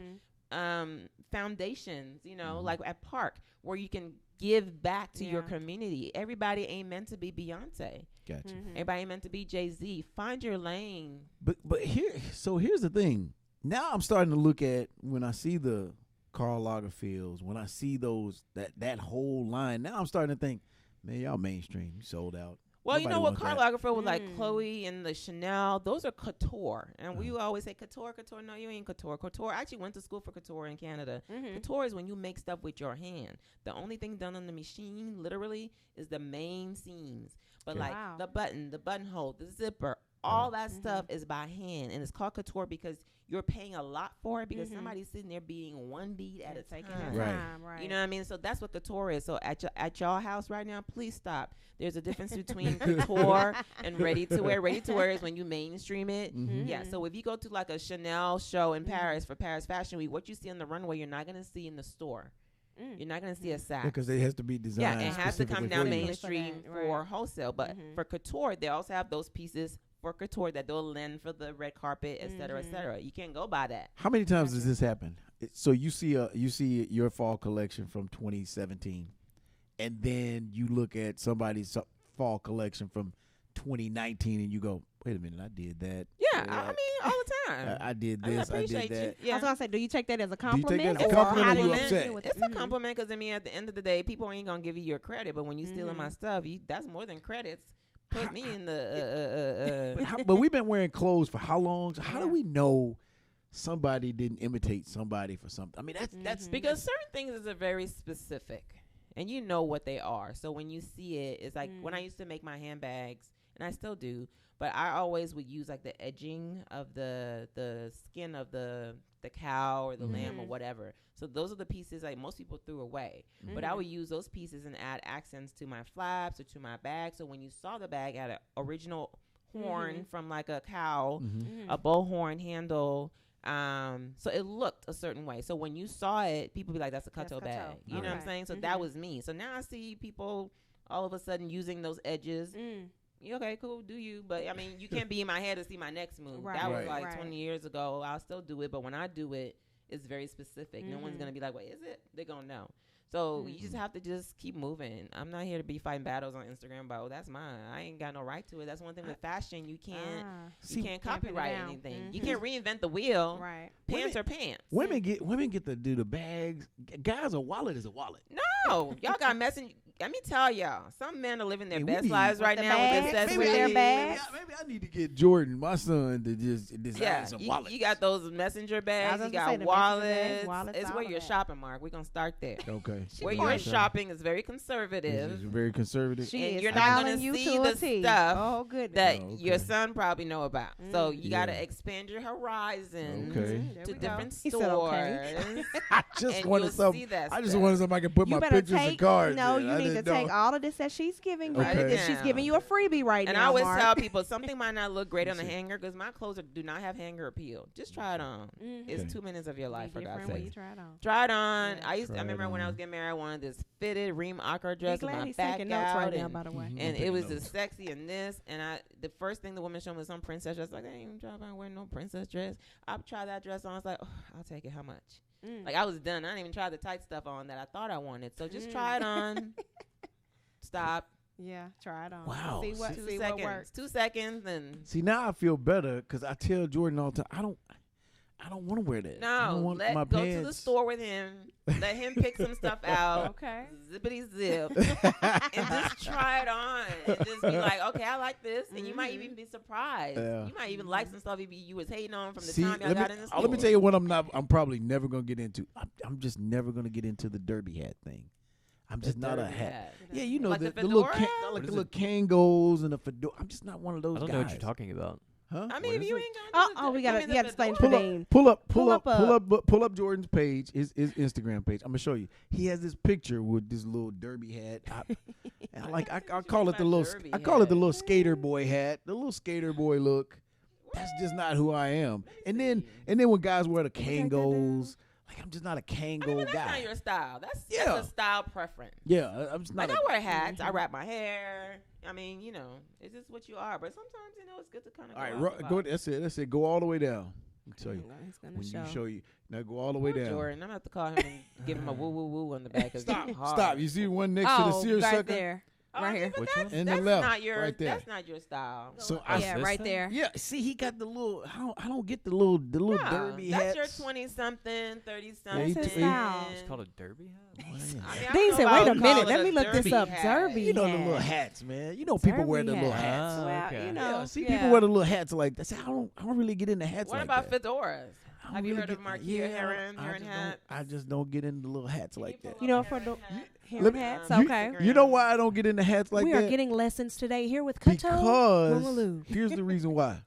foundations, you know, like at Park, where you can give back to your community. Everybody ain't meant to be Beyonce. Gotcha. Everybody ain't meant to be Jay-Z. Find your lane. But here's the thing. Now I'm starting to look at, when I see the Karl Lagerfelds, when I see those that whole line, now I'm starting to think, man, y'all mainstream, you sold out. Well, Nobody you know what, wants Karl that. Lagerfeld was like Chloe and the Chanel. Those are couture. And we always say couture. No, you ain't couture. Couture, I actually went to school for couture in Canada. Couture is when you make stuff with your hand. The only thing done on the machine, literally, is the main seams. But like the buttonhole, the zipper, all that stuff is by hand. And it's called couture because you're paying a lot for it because somebody's sitting there beating one bead at a time. Right. You know what I mean? So that's what couture is. So at y'all house right now, please stop. There's a difference between couture and ready to wear. Ready to wear is when you mainstream it. Yeah. So if you go to like a Chanel show in Paris for Paris Fashion Week, what you see on the runway, you're not going to see in the store. You're not going to see a sack. Because it has to be designed. Yeah, it has to come down for you. mainstream for wholesale. But for couture, they also have those pieces for couture that they'll lend for the red carpet, et cetera, et cetera. You can't go by that. How many times does this happen? So you see your fall collection from 2017, and then you look at somebody's fall collection from 2019, and you go, "Wait a minute, I did that." Yeah, I mean, all the time. I did this. I did that. Yeah. I was gonna say, do you take that as a Do you take compliment? that as a compliment or you upset? It's a compliment because I mean, at the end of the day, people ain't gonna give you your credit. But when you stealing my stuff, that's more than credits. Put me in the. But we've been wearing clothes for how long? So how do we know somebody didn't imitate somebody for something? I mean, that's because certain things are very specific, and you know what they are. So when you see it, it's like when I used to make my handbags, and I still do. But I always would use like the edging of the skin of the cow or the lamb or whatever. So those are the pieces like most people threw away. But I would use those pieces and add accents to my flaps or to my bag. So when you saw the bag, it had an original horn from like a cow, a bull horn handle. So it looked a certain way. So when you saw it, people be like, that's a Cutto bag. You know what I'm saying? So that was me. So now I see people all of a sudden using those edges. Okay, cool, do you? But I mean, you can't be in my head to see my next move. That was like 20 years ago. I'll still do it, but when I do it, it's very specific. No one's gonna be like, wait, is it? They're gonna know. So you just have to just keep moving. I'm not here to be fighting battles on Instagram about, oh, that's mine. I ain't got no right to it. That's one thing with fashion. You can't copyright anything. You can't reinvent the wheel. Right. Pants are pants. women get to do the bags. Guys, a wallet is a wallet. No, y'all got messing. Let me tell y'all, some men are living their Hey, best we lives right now with bags, their with their bags. Maybe I need to get Jordan, my son, to just design some wallets. You got those messenger bags. You got wallets. It's where you're shopping, Mark. We're gonna start there. Okay. Where you're shopping is very conservative. It's very conservative. And you're not going to see the stuff that your Okay. son probably know about. So you got to expand your horizons to different He stores. said, okay. I just and wanted you'll some. see that I just stuff. wanted somebody I can put You my better pictures and take. cards. No, in. you I need to didn't take know. all of this that she's giving you. Okay. Because she's giving you a freebie right And now. I always Mark. tell people something might not look great on the hanger because my clothes do not have hanger appeal. Just try it on. It's 2 minutes of your life, for God's When you sake. try it on. Try it on. Yeah. I remember when I was getting married, I wanted this fitted Reem Akar dress Be with glad my he's back taking notes out. right now, and by the way. and taking it was notes. as sexy and this. And the first thing the woman showed me was some princess dress. Like, I ain't even trying to wear no princess dress. I tried that dress on. I was like, oh, I'll take it. How much? Like, I was done. I didn't even try the tight stuff on that I thought I wanted. So just try it on. Stop. Yeah, try it on. Wow. See what, Two see seconds. what works. 2 seconds and See, now I feel better because I tell Jordan all the time, I don't want to wear that. I don't no, want my go pants. to the store with him. Let him pick some stuff out. Okay. Zippity zip. And just try it on. And just be like, okay, I like this. And you might even be surprised. Yeah. You might even like some stuff you was hating on from the See, time y'all got in the store. let me tell you what I'm probably never going to get into. I'm just never going to get into the derby hat thing. I'm just not a derby hat. hat. Yeah, you know, Like the the little fedora? like What the is little Kangos and the fedora. I'm just not one of those I don't guys. know what you're talking about. Huh? I What mean, if is you it? ain't got Oh, we got to explain Pull for up, Dean. pull up Jordan's page, his Instagram page. I'm gonna show you. He has this picture with this little derby hat. I call it the little skater boy hat, the little skater boy look. That's just not who I am. And then when guys wear the Kangos, like I'm just not a Kango That's guy. not your style. That's Yeah. a style preference. Yeah, I'm just not. Like, I wear hats. I wrap my hair. I mean, you know, it's just what you are. But sometimes, you know, it's good to kind of All right, go. That's it. Go all the way down. Let me tell you. He's gonna When show. you show you now, go all the way down. Jordan, I'm gonna have to call him and give him a woo woo woo on the back. Stop. You see one next to the sears right sucker? there. Right here. Which one? In the That's left, not your, right there. That's not your style. So Yeah, right there. Yeah, see, he got the little. I don't get the little No, derby that's hats. your 20-something, 30-something. Yeah, That's his style. It's called a derby hat. Dean said, "Wait a minute, let me look this up." Derby You know the hat. little hats, man. You know people wear the Derby little hats. hats. Well, okay. you know, Yeah, see, people wear the little hats like that. See, I don't really get into hats What like about that. fedoras? I don't Have you really heard of get- Marquis yeah, Heron I just hats? I just don't get into little hats like that. You know, for the Let heron me- hats. you- Okay. You know why I don't get into hats like We that? are getting lessons today here with Korto Because Momolu. here's the reason why.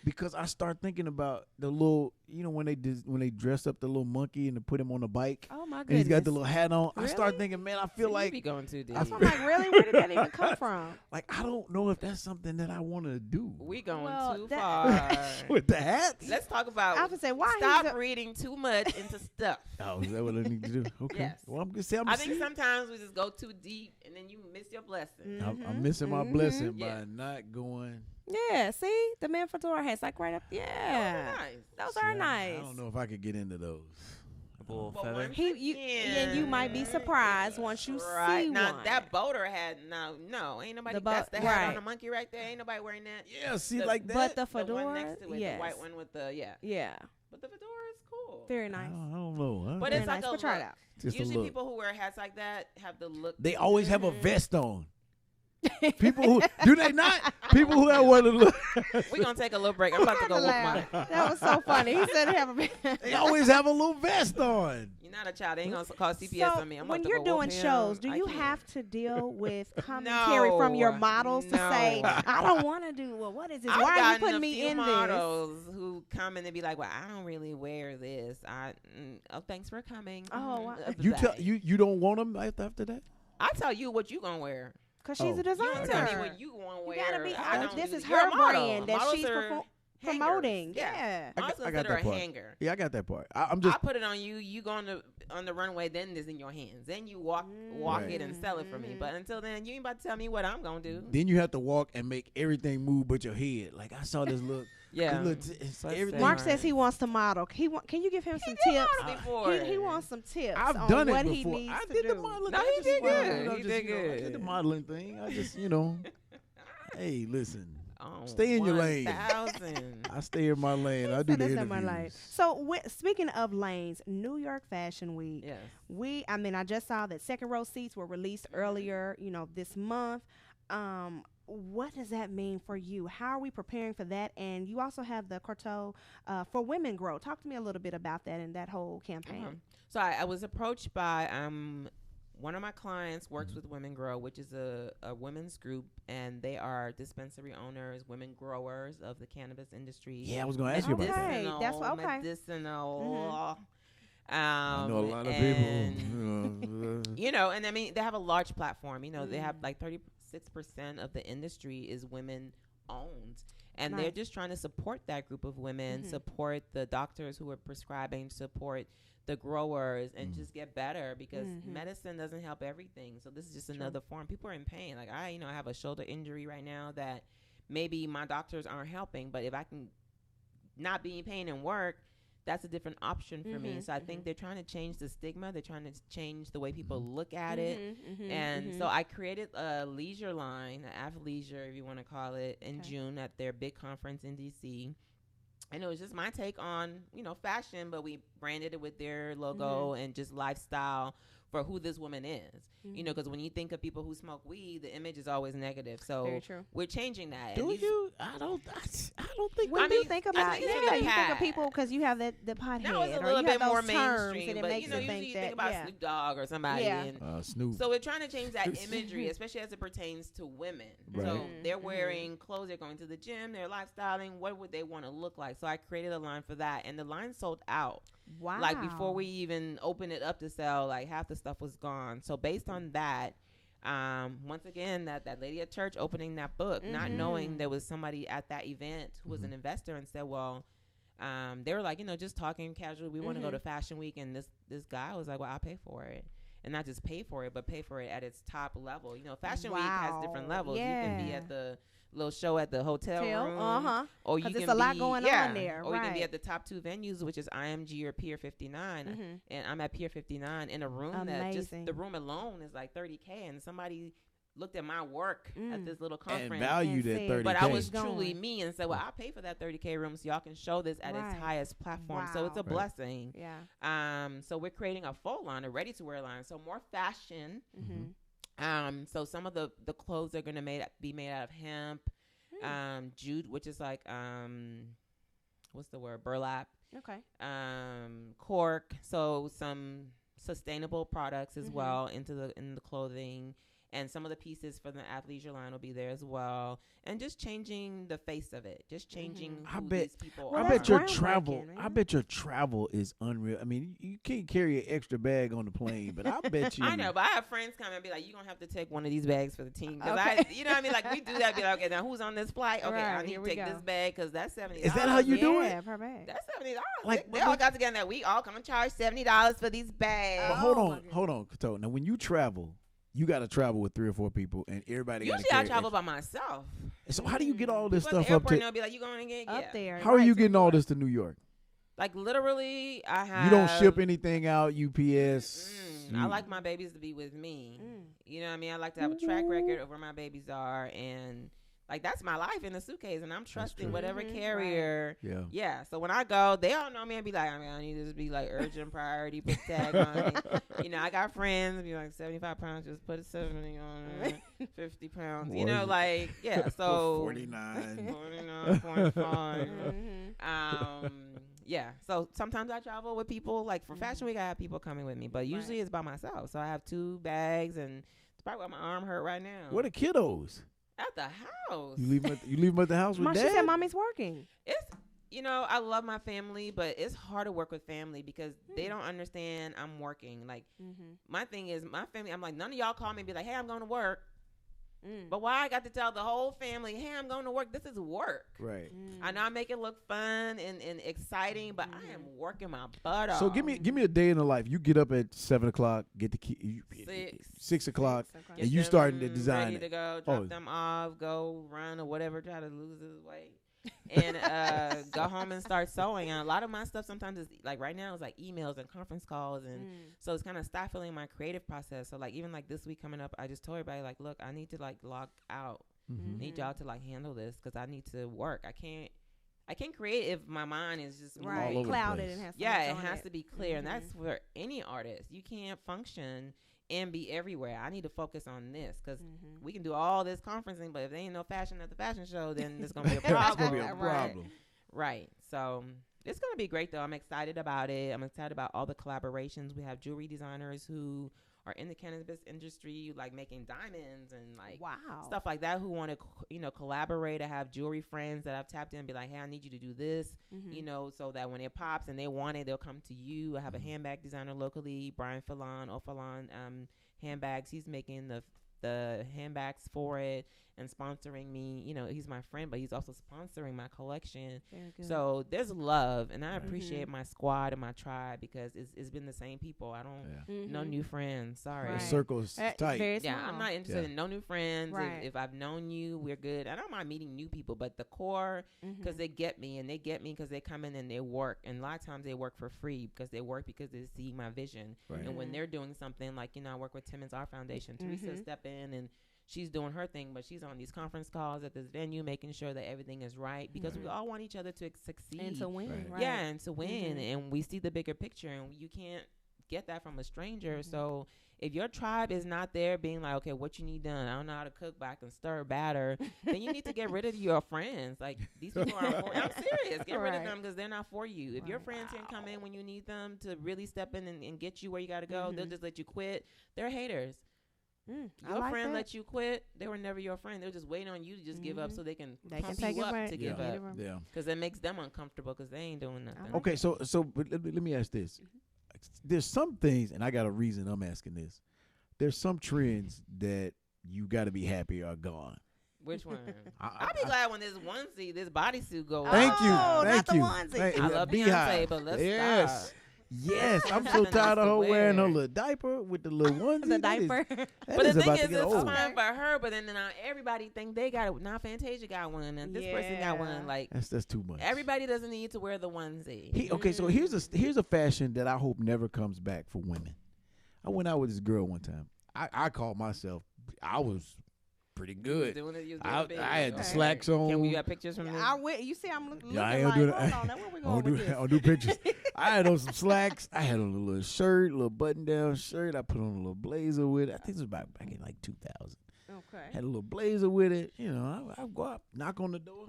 Because I start thinking about the little, when they dress up the little monkey and they put him on the bike, Oh my and goodness. he's got the little hat on. I start Really? thinking, man, I See, feel you like be going too deep. I I'm like, really? Where did that even come from? I don't know if that's something that I want to do We going Well, too that- far. with the hats. Let's talk about. I would say, why Stop he's reading too much into stuff. Oh, is that what I need to do? Okay. Yes. Well, I'm just saying. I think sometimes we just go too deep and then you miss your blessing. I'm missing my blessing by Yeah. not going. Yeah, see? The man fedora hats, like right up. Yeah. Nice. Those See, are I nice. don't know if I could get into those. A little But feather. once And you might be surprised once you right. see Now one. that boater hat, no, ain't nobody. The That's the hat on right. the monkey right there. Ain't nobody wearing that. Yeah, see, The- like that. But the The fedora, one next to it, yes. the white one with the Yeah, But the fedora is cool. very I nice. don't know. Huh? But Very it's like nice. a But try it look. out. Just a Usually look. people who wear hats like that have the look. They always have a vest on. People who do they not? People who have one of the We're gonna take a little break. I'm about to go whoop my. That was so funny. He said he have a they always have a little vest on. You're not a child. They ain't gonna call CPS So on me. I'm when about to you're go whoop doing him. shows, do I you can't. have to deal with commentary from your No. models to say, No. I don't want to do, well, what is this? I've Why are you gotten putting a me few in this? models who come in and be like, "Well, I don't really wear this." Oh, thanks for coming. Oh, wow. You tell you don't want them after that. I tell you what you gonna wear. Because she's Oh. a designer. You tell me what you gonna wear. You gotta be. I don't This do is You're a her model. brand that Models she's are hangers. promoting. Yeah. Yeah. Models I got consider that a part. hanger. Yeah, I got that part. I'm just I put it on you. You go on the runway. Then it's in your hands. Then you walk Right. it and sell it for me. But until then, you ain't about to tell me what I'm gonna do. then you have to walk and make everything move but your head. Like I saw this look. Yeah. It's Let's everything. see. Mark says he wants to model. Can you give him some tips? Model before. He wants some tips. I've on done what it he before. needs I to did do. the modeling. No, I he just, did you know, good. I He just, did you know, I did the good. modeling thing. I just, hey, listen. Oh, Stay in your lane. 1,000. I stay in my lane. I do the That's in my lane. interviews. So speaking of lanes, New York Fashion Week. Yes. I just saw that second row seats were released earlier, this month. What does that mean for you? How are we preparing for that? And you also have the Korto for Women Grow. Talk to me a little bit about that and that whole campaign. So I was approached by one of my clients works with Women Grow, which is a women's group, and they are dispensary owners, women growers of the cannabis industry. Yeah, I was going to ask you about that. Okay, that's okay. Medicinal. I know a lot of and, people. And I mean, they have a large platform. They have like 36% of the industry is women owned. And they're just trying to support that group of women, support the doctors who are prescribing, support the growers, and just get better because medicine doesn't help everything. So this is just another form. People are in pain. Like I have a shoulder injury right now that maybe my doctors aren't helping, but if I can not be in pain and work, that's a different option for me. So I think they're trying to change the stigma. They're trying to change the way people look at it. And so I created a leisure line, athleisure, if you want to call it, in June at their big conference in D.C. And it was just my take on, fashion, but we branded it with their logo and just lifestyle for who this woman is. Because when you think of people who smoke weed, the image is always negative. So Very true. we're changing that. Do And these- you? I don't think. When you think about think it's in the you think of past. people because you have the pothead Now it's a or little you bit have more those terms mainstream, and it but makes usually think you that think about Snoop Dogg or somebody. Yeah. And Snoop. so we're trying to change that imagery, especially as it pertains to women. Right. So they're wearing clothes, they're going to the gym, they're lifestyling. What would they want to look like? So I created a line for that, and the line sold out. Wow. Like before we even opened it up to sell, like half the stuff was gone. So based on that, once again, that lady at church opening that book, not knowing there was somebody at that event who was an investor and said, well, they were like, just talking casually. We want to go to Fashion Week. And this guy was like, well, I'll pay for it. And not just pay for it, but pay for it at its top level. Fashion Week has different levels. You can be at the little show at the hotel room. Or you can it's a lot going on there. Or you can be at the top 2 venues, which is IMG or Pier 59. And I'm at Pier 59 in a room that just the room alone is like $30K, and somebody looked at my work at this little conference and valued at $30K. But I was truly me and said, well, I'll pay for that $30K room so y'all can show this at its highest platform. So it's a blessing. So we're creating a full line, a ready-to-wear line, so more fashion. So some of the clothes are going to be made out of hemp, jute, which is like what's the word, burlap, cork. So some sustainable products as well in the clothing. And some of the pieces for the athleisure line will be there as well. And just changing the face of it. Just changing who these people are. I bet your travel. I bet your travel is unreal. I mean, you can't carry an extra bag on the plane, but I bet you. I know, but I have friends come and be like, "You're gonna have to take one of these bags for the team." Because you know what I mean? Like we do that. Be like, okay, now who's on this flight? Okay, I need to take this bag because that's $70. Is that how you do it? Yeah, per bag. That's $70. Like they all got together that week. All come and charge $70 for these bags. But hold on, Kato. Now, when you travel, you got to travel with 3 or 4 people, and everybody got to Usually I travel by myself. So how do you get all this stuff up to? They'll be like, you going to get up there? How are you getting all this to New York? Like literally, I have. You don't ship anything out, UPS. I like my babies to be with me. You know what I mean? I like to have a track record of where my babies are, and like that's my life in the suitcase, and I'm trusting whatever carrier. Right. Yeah. So when I go, they all know me and be like, I mean, I need this to be like urgent priority, put tag on it. You know, I got friends be like 75 pounds, just put a 70 on it, 50 pounds. You know, like so 49.5. Yeah. So sometimes I travel with people. Like for Fashion Week, I have people coming with me, but usually it's by myself. So I have 2 bags, and it's probably why my arm hurt right now. What are kiddos? At the house. You leave them at the house with Dad? She said mommy's working. It's, I love my family, but it's hard to work with family because they don't understand I'm working. Like, my thing is, my family, I'm like, none of y'all call me and be like, hey, I'm going to work. But why I got to tell the whole family, hey, I'm going to work. This is work. Right. I know I make it look fun and exciting, but I am working my butt off. So give me a day in the life. You get up at 7 o'clock, get the key. 6 o'clock, and you starting to design ready to go, drop them off, go run or whatever, try to lose his weight. And go home and start sewing. And a lot of my stuff sometimes is like right now is like emails and conference calls, and so it's kind of stifling my creative process. So like even like this week coming up, I just told everybody like, look, I need to like log out. Need y'all to like handle this because I need to work. I can't create if my mind is just all clouded and has it has to be clear, and that's for any artist. You can't function and be everywhere. I need to focus on this because we can do all this conferencing, but if there ain't no fashion at the fashion show, then it's gonna be a problem. It's gonna be a problem. Right. So it's gonna be great though. I'm excited about it. I'm excited about all the collaborations. We have jewelry designers who are in the cannabis industry, like making diamonds and like stuff like that, who want to collaborate. I have jewelry friends that I've tapped in and be like, hey, I need you to do this, so that when it pops and they want it, they'll come to you. I have a handbag designer locally, Brian Fallon, handbags. He's making the handbags for it and sponsoring me. He's my friend, but he's also sponsoring my collection. So there's love, and I appreciate my squad and my tribe because it's been the same people. I don't no new friends. Sorry, the circle's tight. I'm not interested in no new friends. If I've known you, we're good. I don't mind meeting new people, but the core, because they get me, and they get me because they come in and they work, and a lot of times they work for free because they work because they see my vision. And when they're doing something like I work with Timmons Art Foundation, Teresa step in and she's doing her thing, but she's on these conference calls at this venue, making sure that everything is right because we all want each other to succeed and to win. Yeah, and to win, and we see the bigger picture, and you can't get that from a stranger. So if your tribe is not there being like, okay, what you need done, I don't know how to cook, but I can stir batter, then you need to get rid of your friends. Like, these people aren't for you. I'm serious. Get rid of them because they're not for you. If your friends can't come in when you need them to really step in and get you where you got to go, they'll just let you quit. They're haters. Your friend let you quit. They were never your friend. They were just waiting on you to just give up so they can pump you up to give up. Yeah. Because it makes them uncomfortable because they ain't doing nothing. Okay, so but let me ask this. There's some things, and I got a reason I'm asking this. There's some trends that you got to be happy are gone. Which one? I'll be glad when this onesie, this bodysuit goes. Thank you. Not Thank the you. onesie. I love Beyonce, but let's stop. Yes, I'm so tired of her wearing her little diaper with the little onesie. The diaper. But the thing is, it's fine for her. But then now everybody think they got it. Now Fantasia got one, and this person got one. Like that's too much. Everybody doesn't need to wear the onesie. Okay, so here's a fashion that I hope never comes back for women. I went out with this girl one time. I called myself. I was pretty good. I had the slacks on. Can we got pictures from this? You see, I'm looking I ain't like, do hold on, now where we going with this? I don't do pictures. I had on some slacks. I had on a little shirt, a little button-down shirt. I put on a little blazer with it. I think it was back in like 2000. Okay. Had a little blazer with it. You know, I go up, knock on the door.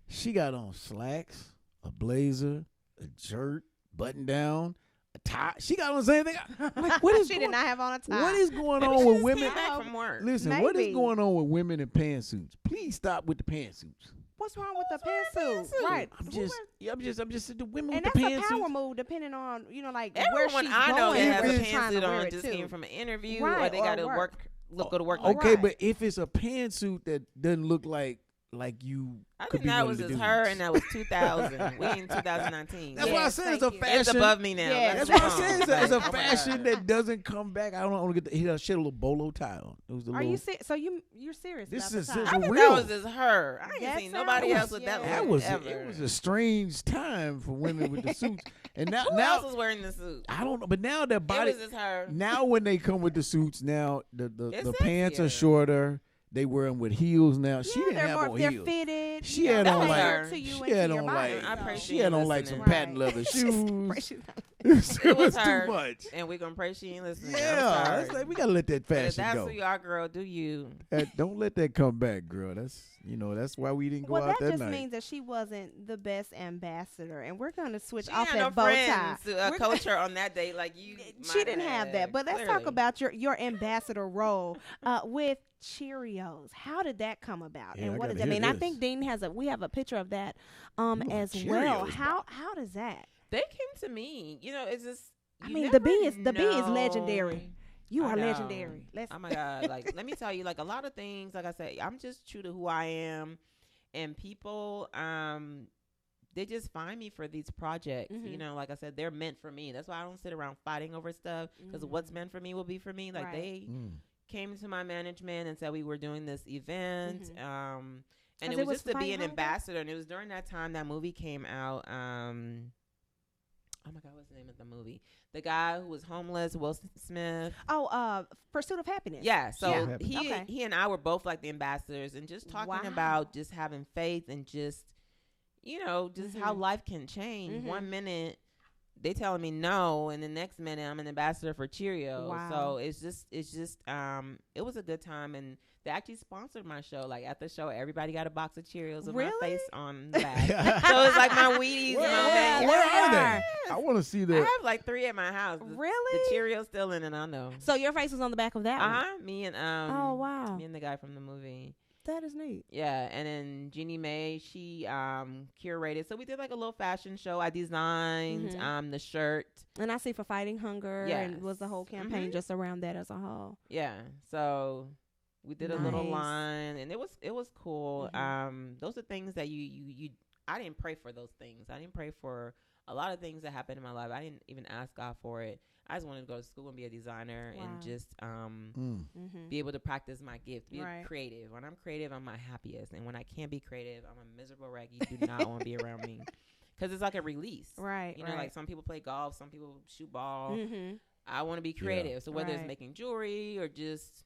She got on slacks, a blazer, a shirt, button-down, a tie. She got on the same thing. I'm like, what is she did not have on a tie. What is going on with women? Back from work. Listen, what is going on with women in pantsuits? Please stop with the pantsuits. What's wrong with the pantsuit? Right. I'm just the women and with the pantsuits. And that's a power move, depending on like where she's I know going. that has a pantsuit on just came from an interview, or they got to go to work. Okay, but if it's a pantsuit that doesn't look like you. I think that was just her, and that was 2000. We in 2019. That's why I said it's a fashion. It's above me now. Yeah, that's why I said it's a fashion that doesn't come back. I don't want to get the. She had a little tie on. It was the. Are you so you're serious? This about is the tie? I think that was just her. I ain't seen nobody else with that. That was it. Was a strange time for women with the suits. And now who else was wearing the suit? I don't know, but now their body. It was just her. Now when they come with the suits, now the pants are shorter. They wear them with heels now. She didn't have on heels. They're fitted. She had on like some patent leather shoes. It was too much. And we're gonna pray she ain't listening. Yeah, it's like we gotta let that fashion go. That's who you are, girl. Do you? Don't let that come back, girl. That's why we didn't go out that night. Well, that just means that she wasn't the best ambassador, and we're gonna switch off that bow tie. To coach her on that day, like you. She didn't have that, but let's talk about your ambassador role with Cheerios. How did that come about, and what does that mean? I think Dean we have a picture of that as Cheerios, well. How does that? They came to me. You know, it's just. I mean, the bee is legendary. You are legendary. Oh my God! Like, let me tell you, like a lot of things. Like I said, I'm just true to who I am, and people, they just find me for these projects. Mm-hmm. You know, like I said, they're meant for me. That's why I don't sit around fighting over stuff, because what's meant for me will be for me. Like they came to my management and said we were doing this event. And it was just to be an ambassador. And it was during that time that movie came out. Oh my God, what's the name of the movie? The guy who was homeless, Will Smith. Pursuit of Happiness. Yeah, so he and I were both like the ambassadors, and just talking about just having faith and just, just how life can change. 1 minute they telling me no, and the next minute I'm an ambassador for Cheerios. Wow. So it's just it was a good time, and they actually sponsored my show. Like at the show, everybody got a box of Cheerios with my face on the back. So it's like my Wheaties. Where are they? I want to see that. I have like 3 at my house. Really? The Cheerios still in it, I know. So your face was on the back of that one? Me and oh wow, me and the guy from the movie. That is neat. Yeah, and then Jeannie Mae, she curated. So we did like a little fashion show. I designed the shirt. And I see For Fighting Hunger, and was the whole campaign just around that as a whole. Yeah, so we did a little line, and it was cool. Those are things that you I didn't pray for those things. I didn't pray for a lot of things that happened in my life. I didn't even ask God for it. I just wanted to go to school and be a designer and just be able to practice my gift, be creative. When I'm creative, I'm my happiest. And when I can't be creative, I'm a miserable wreck. You do not want to be around me. Because it's like a release. Right. You know, like some people play golf, some people shoot ball. I want to be creative. Yeah. So whether it's making jewelry or just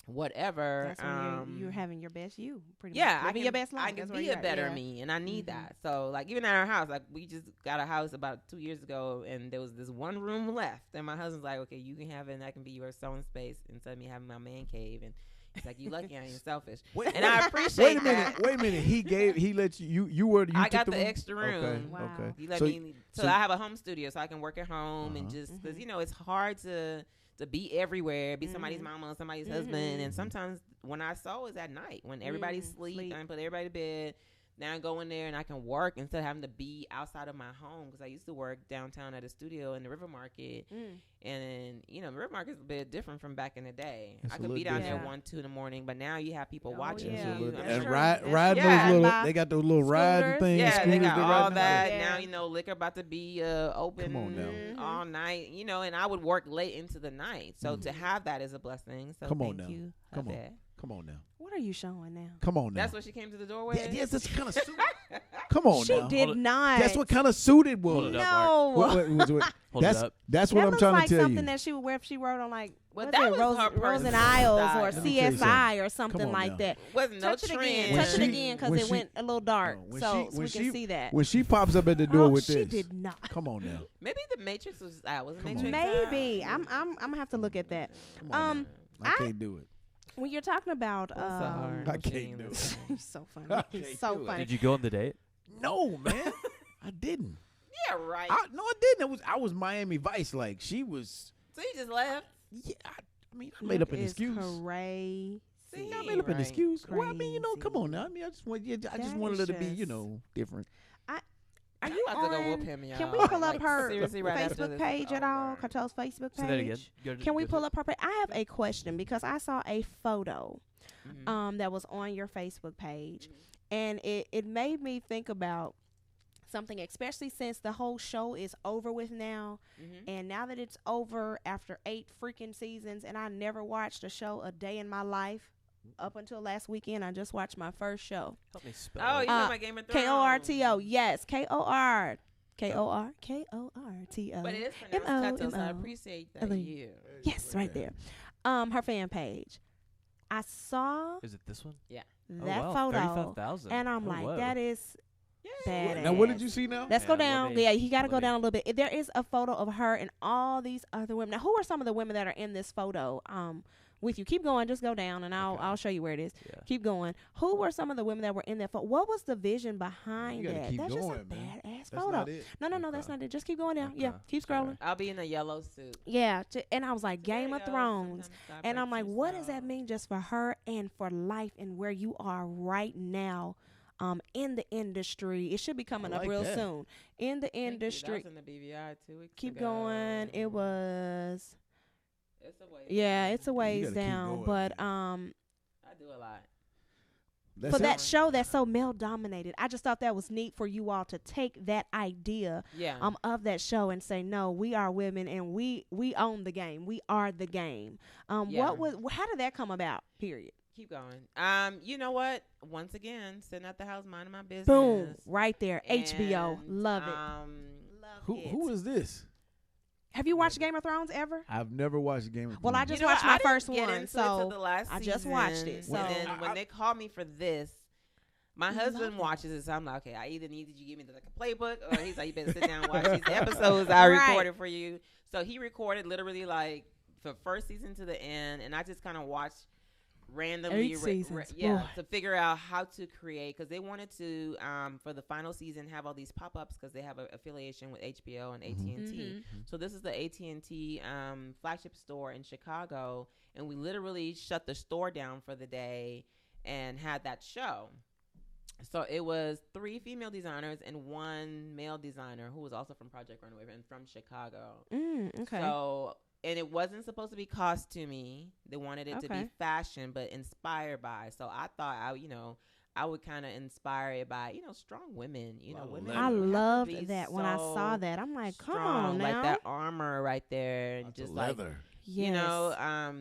whatever. That's when you're having your best you. Pretty much. Living your best life. I can be a better me, and I need that. So, like, even at our house, like, we just got a house about 2 years ago, and there was this one room left. And my husband's like, okay, you can have it, and that can be your sewing space instead of me having my man cave. And it's like, you lucky I ain't selfish. And I appreciate that. Wait a minute. He let you I got the extra room. Okay. Wow. Okay. He let me. So I have a home studio, so I can work at home and just, because, it's hard to be everywhere, be somebody's mama, somebody's husband. And sometimes when I sew is at night, when everybody's asleep, I put everybody to bed. Now I go in there and I can work instead of having to be outside of my home, because I used to work downtown at a studio in the River Market. And, you know, the River Market is a bit different from back in the day. It's I a could be little down there different. 1, 2 in the morning, but now you have people watching yeah. you. That's And true. ride Yeah. those little. They got those little riding Scooters. things. Yeah, they scooters got ride all down that. there. Yeah. Now, you know, liquor about to be open Come on now. all night, you know, and I would work late into the night. So to have that is a blessing. So Come on thank now. you. Come on. Hubby. Come on now. What are you showing now? Come on now. That's what she came to the door with? Yes, that's the kind of suit. Come on She now. did Hold it. not. That's what kind of suit it was. Hold it up. No. Hold that's it up. that's that what I'm looks trying like to tell something you. that she would wear if she wrote on like Well, what's that it, was Rose, her Rose personal and Isles style. or Let me tell you CSI or Come something on like now. that. Wasn't no Touch it again. trend. Touch it again because when it she- went a little dark. when So she- when we she- can see that. When she pops up at the door with she this, did not. come on now. Maybe the Matrix was out. Was the Come on. Matrix out? Maybe. I'm gonna have to look at that. Come on now. I can't do it. When you're talking about Bless her heart. I I'm can't seeing do this. it. he's so funny. I He's can't so do it. funny. Did you go on the date? No, man. I didn't. Yeah, right. No, I didn't. I was Miami Vice. Like she was. So you just left? Yeah, I mean, I made up an Is excuse. Crazy. See, I made up an right. excuse. Well, I mean, come Crazy. on now. I mean, I just That wanted is her to be, just- different. Are you I'm about to go on? whoop him, y'all. Can we pull up Like, her seriously, right after Facebook this page is at all? over. Kato's Facebook Say that again. page. Go to- Can we go to- pull up her page? I have a question because I saw a photo Mhm. that was on your Facebook page, and it made me think about something, especially since the whole show is over with now, Mhm. and now that it's over after 8 freaking seasons, and I never watched a show a day in my life up until last weekend. I just watched my first show. Help me spell Oh, it. you talking about Game of Thrones? Korto, yes, Korto. But it is M-O, pronounced Kato, so I M-O. appreciate that. L-E. You. Yes, right there. Her fan page. I saw Is it this one? that oh, wow, photo, 35,000. and I'm Oh, like, whoa. that is badass. Now, what did you see now? Let's go Yeah, let down. me- Yeah, you got to let go me- down a little bit. There is a photo of her and all these other women. Now, who are some of the women that are in this photo? With you, keep going. Just go down, and Okay. I'll show you where it is. Yeah. Keep going. Who were some of the women that were in that photo? What was the vision behind You gotta that? keep That's going, just a man. badass That's photo. not it. No, that's not it. Just keep going down. Yeah, Okay. keep Sorry. scrolling. I'll be in a yellow suit. Yeah, and I was like, There Game you of go. Thrones. Sometimes God And I'm breaks like, your what does that soul. mean just for her and for life and where you are right now in the industry? It should be coming up like real that. soon. In the Thank you. That industry. was in the BVI 2 weeks Keep ago. going. It was, It's a ways yeah, down. it's a You ways gotta keep down. going, But I do a lot. That's for it? that show that's so male dominated, I just thought that was neat for you all to take that idea Yeah. of that show and say, no, we are women and we own the game. We are the game. Yeah. How did that come about? Period. Keep going. You know what? Once again, sitting at the house minding my business. Boom, right there. HBO, And, love it. Love Who is this? Have you watched Game of Thrones ever? I've never watched Game of Thrones. Well, I just watched my first get one, into it so till the last I just watched it, season, and so- then when they called me for this, my Love husband it. watches it, so I'm like, okay, I either need you to give me like a playbook, or he's like, you better sit down and watch these episodes I Right. recorded for you. So he recorded literally like the first season to the end, and I just kind of watched randomly 8 seasons. yeah, Boy. to figure out how to create, because they wanted to for the final season have all these pop-ups because they have an affiliation with HBO and AT&T. Mhm. So this is the AT&T flagship store in Chicago, and we literally shut the store down for the day and had that show. So it was 3 female designers and 1 male designer who was also from Project Runway and from Chicago. Okay. So, and it wasn't supposed to be costumey. They wanted it to Okay. be fashion, but inspired by. So I thought I would kind of inspire it by, strong women. Women. I have to loved be that when I so saw that. I'm like, come strong, on now. like that armor right there, and Lots of just like leather. you know,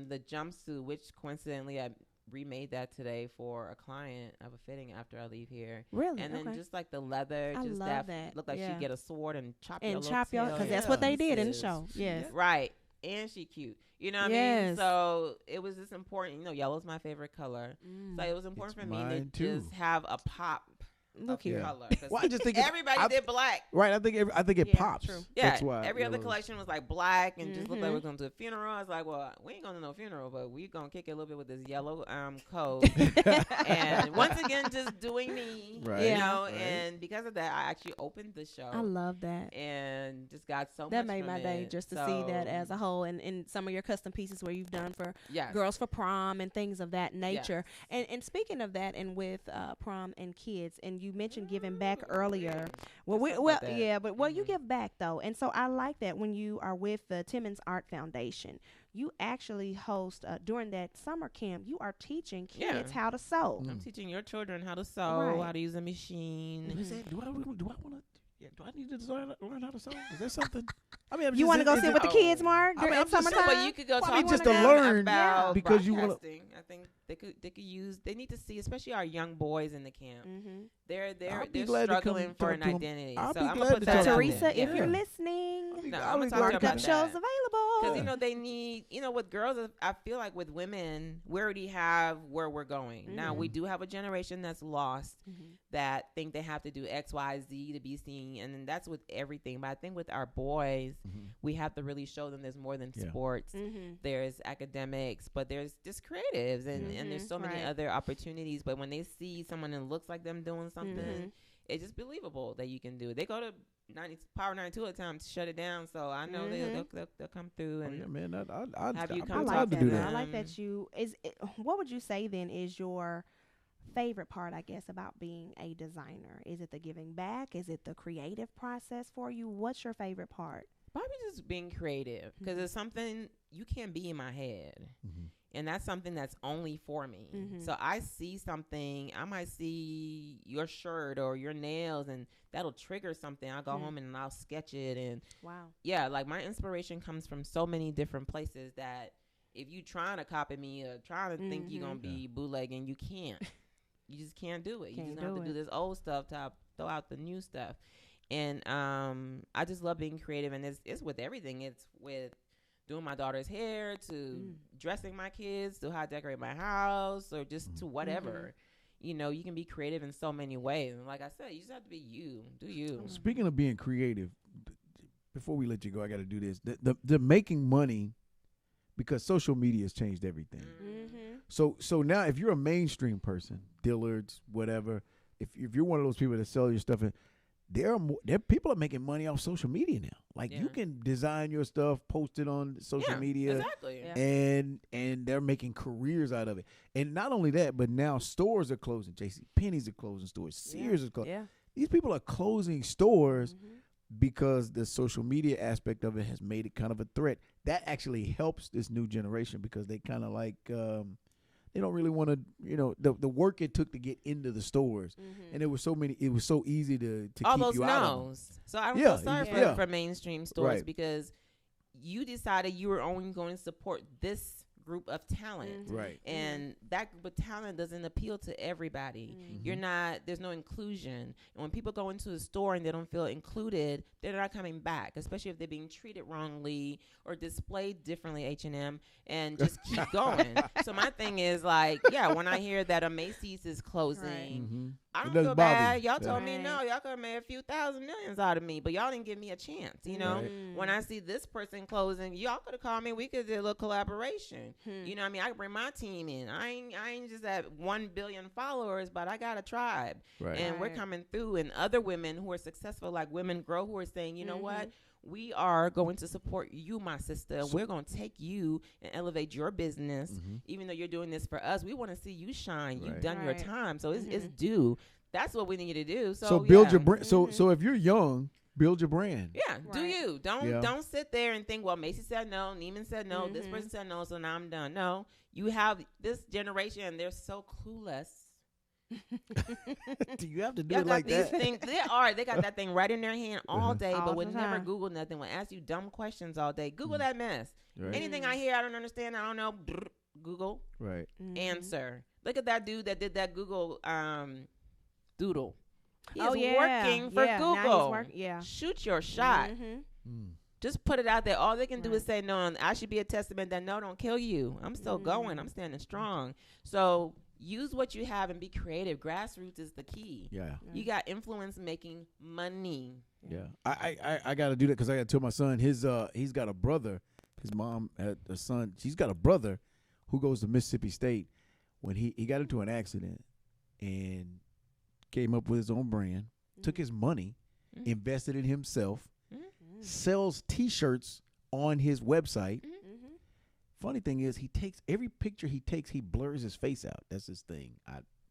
the jumpsuit, which coincidentally I remade that today for a client of a fitting after I leave here. Really? And then Okay. just like the leather, I just love that that. looked like Yeah. she'd get a sword and chop your and little chop your, tail because in that's what they did in the pieces. show. Yes. Right. And she cute. You know what I mean? Yes. So it was just important. Yellow's my favorite color. Mm. So it was important It's for me to mine too. just have a pop Look of here. color. 'Cause Well, I just think everybody did black. Right, I think it Yeah, pops. true. Yeah, That's why every other yellow's- collection was like black and just looked like Mhm. we're going to a funeral. I was like, well, we ain't going to no funeral, but we going to kick it a little bit with this yellow coat. And once again, just doing me, Right. you Yeah. know. Right. And because of that, I actually opened the show. I love that. And just got so That much made from my day it. just to see that So, as a whole, and some of your custom pieces where you've done for yes. girls for prom and things of that nature. Yes. And speaking of that, and with prom and kids, and and you mentioned giving back earlier. Well, you give back though, and so I like that when you are with the Timmons Art Foundation, you actually host during that summer camp. You are teaching kids how to sew. I'm teaching your children how to sew, how to use a machine. What is that? Do I want to? Yeah, do I need to learn how to sew? Is there something? I mean, you want to go sit with the kids, Mark? I mean, I'm just saying, but you could go talk just to to them learn about because you want to. I think they could use. They need to see, especially our young boys in the camp. They're struggling for an identity. So I'm gonna put that Teresa, if you're listening, I'm gonna talk about that. Shows available. Because they need. With girls, I feel like with women, we already have where we're going. Now we do have a generation that's lost that think they have to do X, Y, Z to be seen, and then that's with everything. But I think with our boys, we have to really show them there's more than sports. There's academics, but there's just creatives, and there's so many other opportunities. But when they see someone that looks like them doing something, it's just believable that you can do it. They go to Power 92 at times to shut it down, so I know they'll come through and have you come talk to them. I like that what would you say then is your favorite part, I guess, about being a designer? Is it the giving back? Is it the creative process for you? What's your favorite part? Probably just being creative, because it's something you can't be in my head. And that's something that's only for me. So I see something, I might see your shirt or your nails, and that'll trigger something. I'll go home and I'll sketch it. And like my inspiration comes from so many different places that if you trying to copy me or trying to think you're going to be bootlegging, you can't. You just can't do it. You just have to do this old stuff to throw out the new stuff. And I just love being creative, and it's with everything. It's with doing my daughter's hair, to dressing my kids, to how I decorate my house, or just to whatever. You can be creative in so many ways. And like I said, you just have to be you. Do you. Speaking of being creative, before we let you go, I got to do this. The making money, because social media has changed everything. So now if you're a mainstream person, Dillard's, whatever, if you're one of those people that sell your stuff, there people are making money off social media now. Like you can design your stuff, post it on social media, exactly. and they're making careers out of it. And not only that, but now stores are closing. JCPenney's are closing stores. Sears is closing. These people are closing stores because the social media aspect of it has made it kind of a threat. That actually helps this new generation, because they kind of like they don't really want to, the work it took to get into the stores, and it was so easy to all keep those you out of them. So I don't feel sorry for mainstream stores, because you decided you were only going to support this group of talent, and that group of talent doesn't appeal to everybody. There's no inclusion, and when people go into a store and they don't feel included, they're not coming back, especially if they're being treated wrongly or displayed differently. H&M, and just keep going. So my thing is like, when I hear that a Macy's is closing, I don't feel bad. Y'all told me no, y'all could have made a few thousand millions out of me, but y'all didn't give me a chance. When I see this person closing, y'all could have called me. We could do a little collaboration. You know what I mean? I could bring my team in. I ain't just at 1 billion followers, but I got a tribe, and we're coming through. And other women who are successful, like Women Grow, who are saying, you know what? We are going to support you, my sister. We're going to take you and elevate your business. Even though you're doing this for us, we want to see you shine. You've done your time, so it's due. That's what we need you to do. So build your brand. So if you're young, build your brand. Do you. Don't sit there and think, well, Macy said no, Neiman said no, this person said no, so now I'm done. No, you have this generation, they're so clueless. Do you have to do it like that? They got that thing right in their hand all day, but would never Google nothing. Would ask you dumb questions all day. Google that mess. Anything I hear I don't understand, I don't know, Google. Answer. Look at that dude that did that Google doodle. He's working for Google. Shoot your shot. Just put it out there. All they can do is say no, and I should be a testament that no don't kill you. I'm still going. I'm standing strong. So use what you have and be creative. Grassroots is the key. You got influence making money. I got to do that, because I got to tell my son, he's got a brother. His mom had a son. She's got a brother who goes to Mississippi State. When he got into an accident and came up with his own brand, took his money, invested in himself, sells T-shirts on his website. Funny thing is, he takes every picture he takes, he blurs his face out. That's his thing.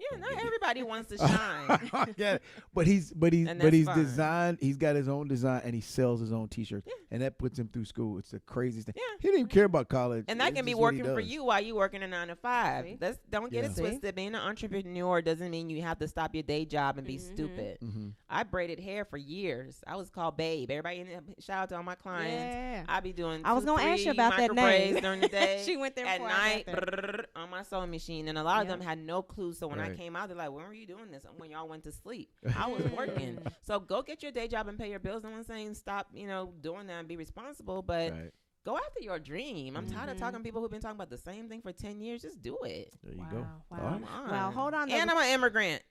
Yeah, not everybody wants to shine. Yeah, but he's And that's fine. designed. He's got his own design, and he sells his own T-shirts, and that puts him through school. It's the craziest thing. Yeah. He didn't even care about college, And that It's can be just what he working for does. you while you working a 9 to 5. See? Don't get it Yeah. twisted. Being an entrepreneur doesn't mean you have to stop your day job and be stupid. Mm-hmm. I braided hair for years. I was called Babe. Everybody, shout out to all my clients. Yeah. I be doing. I was 2, gonna ask you 3 about that micro name. braids during the day. She went there at before I night got there. on my sewing machine, and a lot of Yep. them had no clue. So when I Right. came out, they're like, "When were you doing this?" When y'all went to sleep, I was working. So go get your day job and pay your bills. No one's saying stop, doing that and be responsible, but Right. go after your dream. I'm tired of talking to people who've been talking about the same thing for 10 years. Just do it. There you Wow. go. Wow. All Come on. Well, hold on. And I'm an immigrant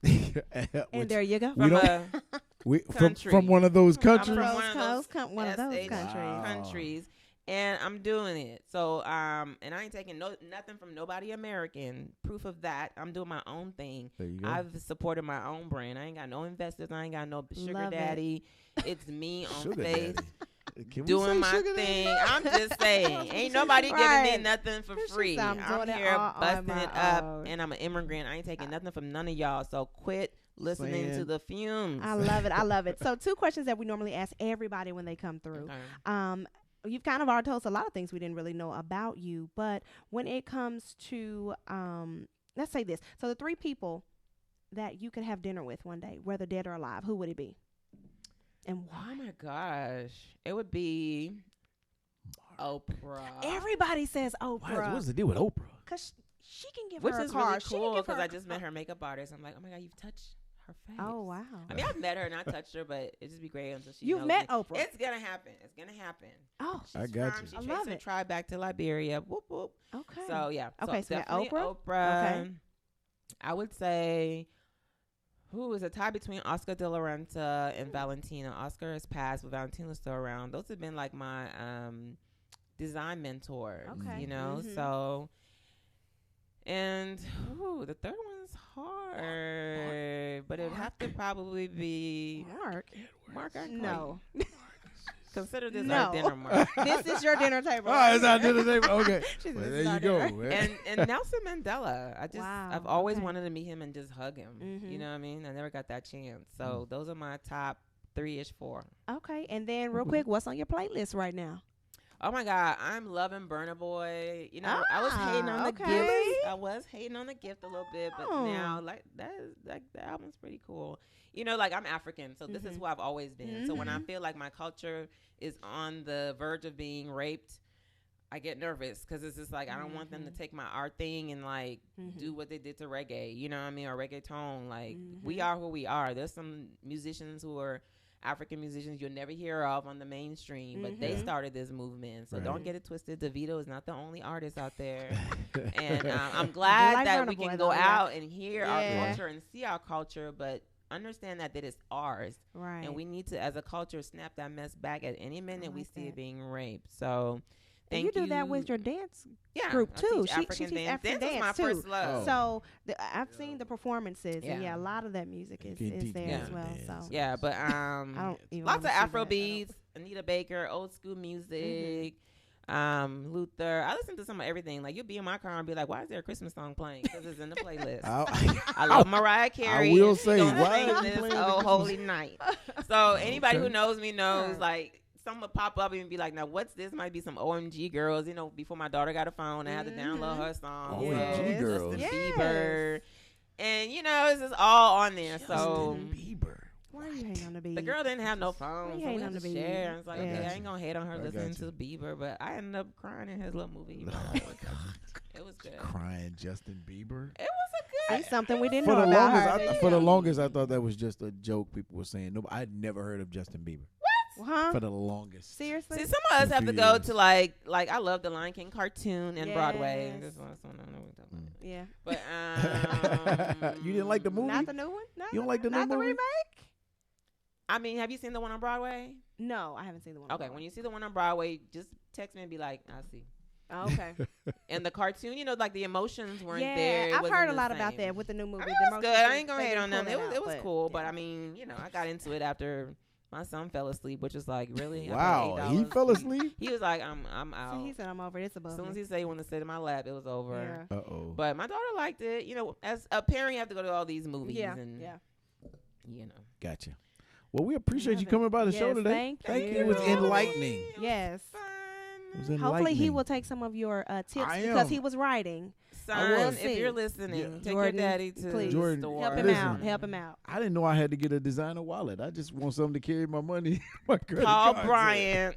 right. And there you go. We from don't- a from country. one of those I'm countries. from Those one of those one of those SH countries. Wow. countries, and I'm doing it. So, and I ain't taking nothing from nobody American. Proof of that, I'm doing my own thing. There you go. I've supported my own brand. I ain't got no investors. I ain't got no sugar Love it. daddy. It's me on Sugar faith. daddy. Can we Doing say my sugar thing. daddy? I'm just saying, ain't nobody giving Right. me nothing for She free. said, I'm I'm doing it here all on busting my it up, own. and I'm an immigrant. I ain't taking nothing from none of y'all. So quit listening to Saying. the fumes. I love it. I love it. So 2 questions that we normally ask everybody when they come through. Okay. You've kind of already told us a lot of things we didn't really know about you, but when it comes to, let's say this. So the 3 people that you could have dinner with one day, whether dead or alive, who would it be? And Oh why? my gosh, it would be Oprah. Everybody says Oprah. What's the deal with Oprah? Because she can give Which her a is car. really She can cool give because her I a just met her makeup artist. I'm like, oh my god, you've touched her face. Oh, wow. I mean, I've met her and I touched her, but it just be great until she. You've knows met me. Oprah. It's gonna happen. It's gonna happen. Oh, She's I got from, you. She I traced love her it. tribe back to Liberia. Whoop whoop. okay. So yeah. Okay, so we got definitely Oprah. Oprah. Okay. I would say, who is a tie between Oscar De La Renta and Valentina. Oscar has passed, but Valentina's still around. Those have been like my design mentors. Okay. You know, Mhm. so. And the third one's hard, but it'd have to probably be Mark. Mark. No. Consider this No. our dinner, Mark. This is your dinner table. Oh, it's our dinner table. Okay. She said, Well, "This there is you our go. dinner." man. and Nelson Mandela. Wow, I've always okay. wanted to meet him and just hug him. Mhm. You know what I mean? I never got that chance. So those are my top 3-ish, 4. Okay, and then real quick, what's on your playlist right now? Oh my God, I'm loving Burna Boy. You know, I was hating on the okay. gift. I was hating on the gift a little bit, but Oh. now like the album's pretty cool. You know, like I'm African, so this is Mhm. who I've always been. So when I Mhm. feel like my culture is on the verge of being raped, I get nervous because it's just like I don't want them to take my art thing and like do what they did to reggae. You know what I mean? Or reggaeton. Like we are who we are. There's some musicians who are African musicians you'll never hear of on the mainstream, but they started this movement. So Right. don't get it twisted. DeVito is not the only artist out there. And I'm glad like that Burna we Boy, can though, go yeah. out and hear Yeah. our culture and see our culture, but understand that it's ours. Right. And we need to, as a culture, snap that mess back at any minute we like see that. it being raped. So and thank you do that with your dance group I too. teach She African teaches dance. African Dance is my dance too. first love. So I've seen the performances, and Yeah. yeah, a lot of that music You is, can is teach there me as to well. dance. So Yeah, but I don't even lots of wanna see Afro that. beats, Anita Baker, old school music, Luther. I listen to some of everything. Like you'll be in my car and be like, "Why is there a Christmas song playing?" Because it's in the playlist. I love Mariah Carey. will and she say, gonna why sing is she this playing the Oh Christmas- Holy Night. So anybody who Okay. knows me knows Right. like. Some would pop up and be like, now what's this? Might be some OMG girls. You know, before my daughter got a phone, I had to download her song. OMG Yes. girls. Justin Yes. Bieber. And, you know, it's just all on there. So Justin Bieber. why are you hating on the beat? the girl didn't have no phone. Why So you we hating had on to the share. Bieber? I was like, Yeah. okay, I ain't going to hate on her I listening got to Bieber. But I ended up crying in his little movie. But it was good. Crying Justin Bieber. It was a good. It's something we didn't For know the about longest, her. for the longest, I thought that was just a joke people were saying. No, I'd never heard of Justin Bieber. Huh? For the longest. Seriously? See, some of us have to few go years. to like I love the Lion King cartoon and Broadway. Yes. This one, I know what we're talking Yeah. about. But You didn't like the movie? Not the new one? No, You don't like the new not the movie? remake? I mean, have you seen the one on Broadway? No, I haven't seen the one. Okay, when you see the one on Broadway, just text me and be like, I see. Oh, okay. And the cartoon, you know, like the emotions weren't yeah, there. It I've wasn't heard a the lot about same. that with the new movie. I mean, The it was good. emotions, I ain't gonna they hate didn't on them. pull It was out, cool, but yeah. I mean, you know, I got into it after My son fell asleep, which is like, really? Wow, he fell asleep? He was like, I'm out. So he said, I'm over this above As soon me. as he said he wanted to sit in my lap, it was over. Yeah. Uh-oh. But my daughter liked it. You know, as a parent, you have to go to all these movies. Yeah, And, yeah. you know. Gotcha. Well, we appreciate Love you it. coming by the Yes, show today. thank you. you. It was enlightening. Yes. It was Hopefully he enlightening. will take some of your tips I because am. he was writing. Son, was. if you're listening, Yeah. take Jordan, your daddy to please. Jordan, the store. Help him Listen. out. Help him out. I didn't know I had to get a designer wallet. I just want something to carry my money. My credit Call cards in.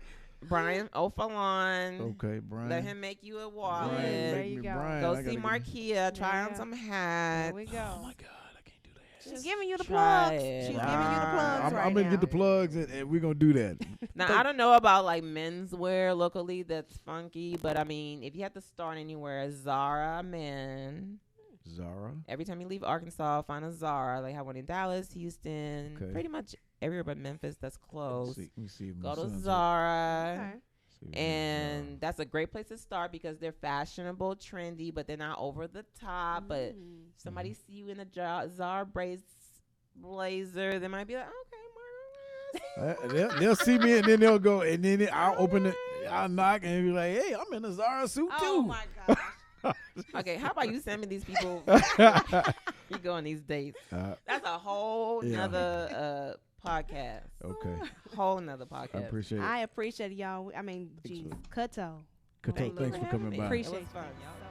Brian O'Fallon. Okay, Brian. Let him make you a wallet. Brian, There make you me go. Brian. Go I see gotta Markia. Try on Yeah. some There hats. we get- go. Oh my God, I can't do that. She's giving you the Try plugs. it. She's giving you the plugs I'm right gonna now. get the plugs, and we're gonna do that. Now, I don't know about like menswear locally that's funky, but I mean, if you have to start anywhere, Zara men. Zara. Every time you leave Arkansas, find a Zara. They have one in Dallas, Houston, Okay. pretty much everywhere but Memphis that's close. Let me see if my Go to son's Zara. Okay. See if And that's a great place to start because they're fashionable, trendy, but they're not over the top. But Mm. if somebody see you in a Zara blazer, they might be like, okay, Mark. They'll see me, and then they'll go, and then I'll open it, I'll knock, and be like, "Hey, I'm in a Zara suit Oh too." my gosh. Okay, how about you send me these people? You go on these dates. That's a whole Yeah. nother podcast. Okay, Whole nother I podcast. appreciate it. I appreciate y'all. I mean, geez, Excellent. Kato. Kato, Thank you thanks for coming having me. by. Appreciate It was fun, y'all.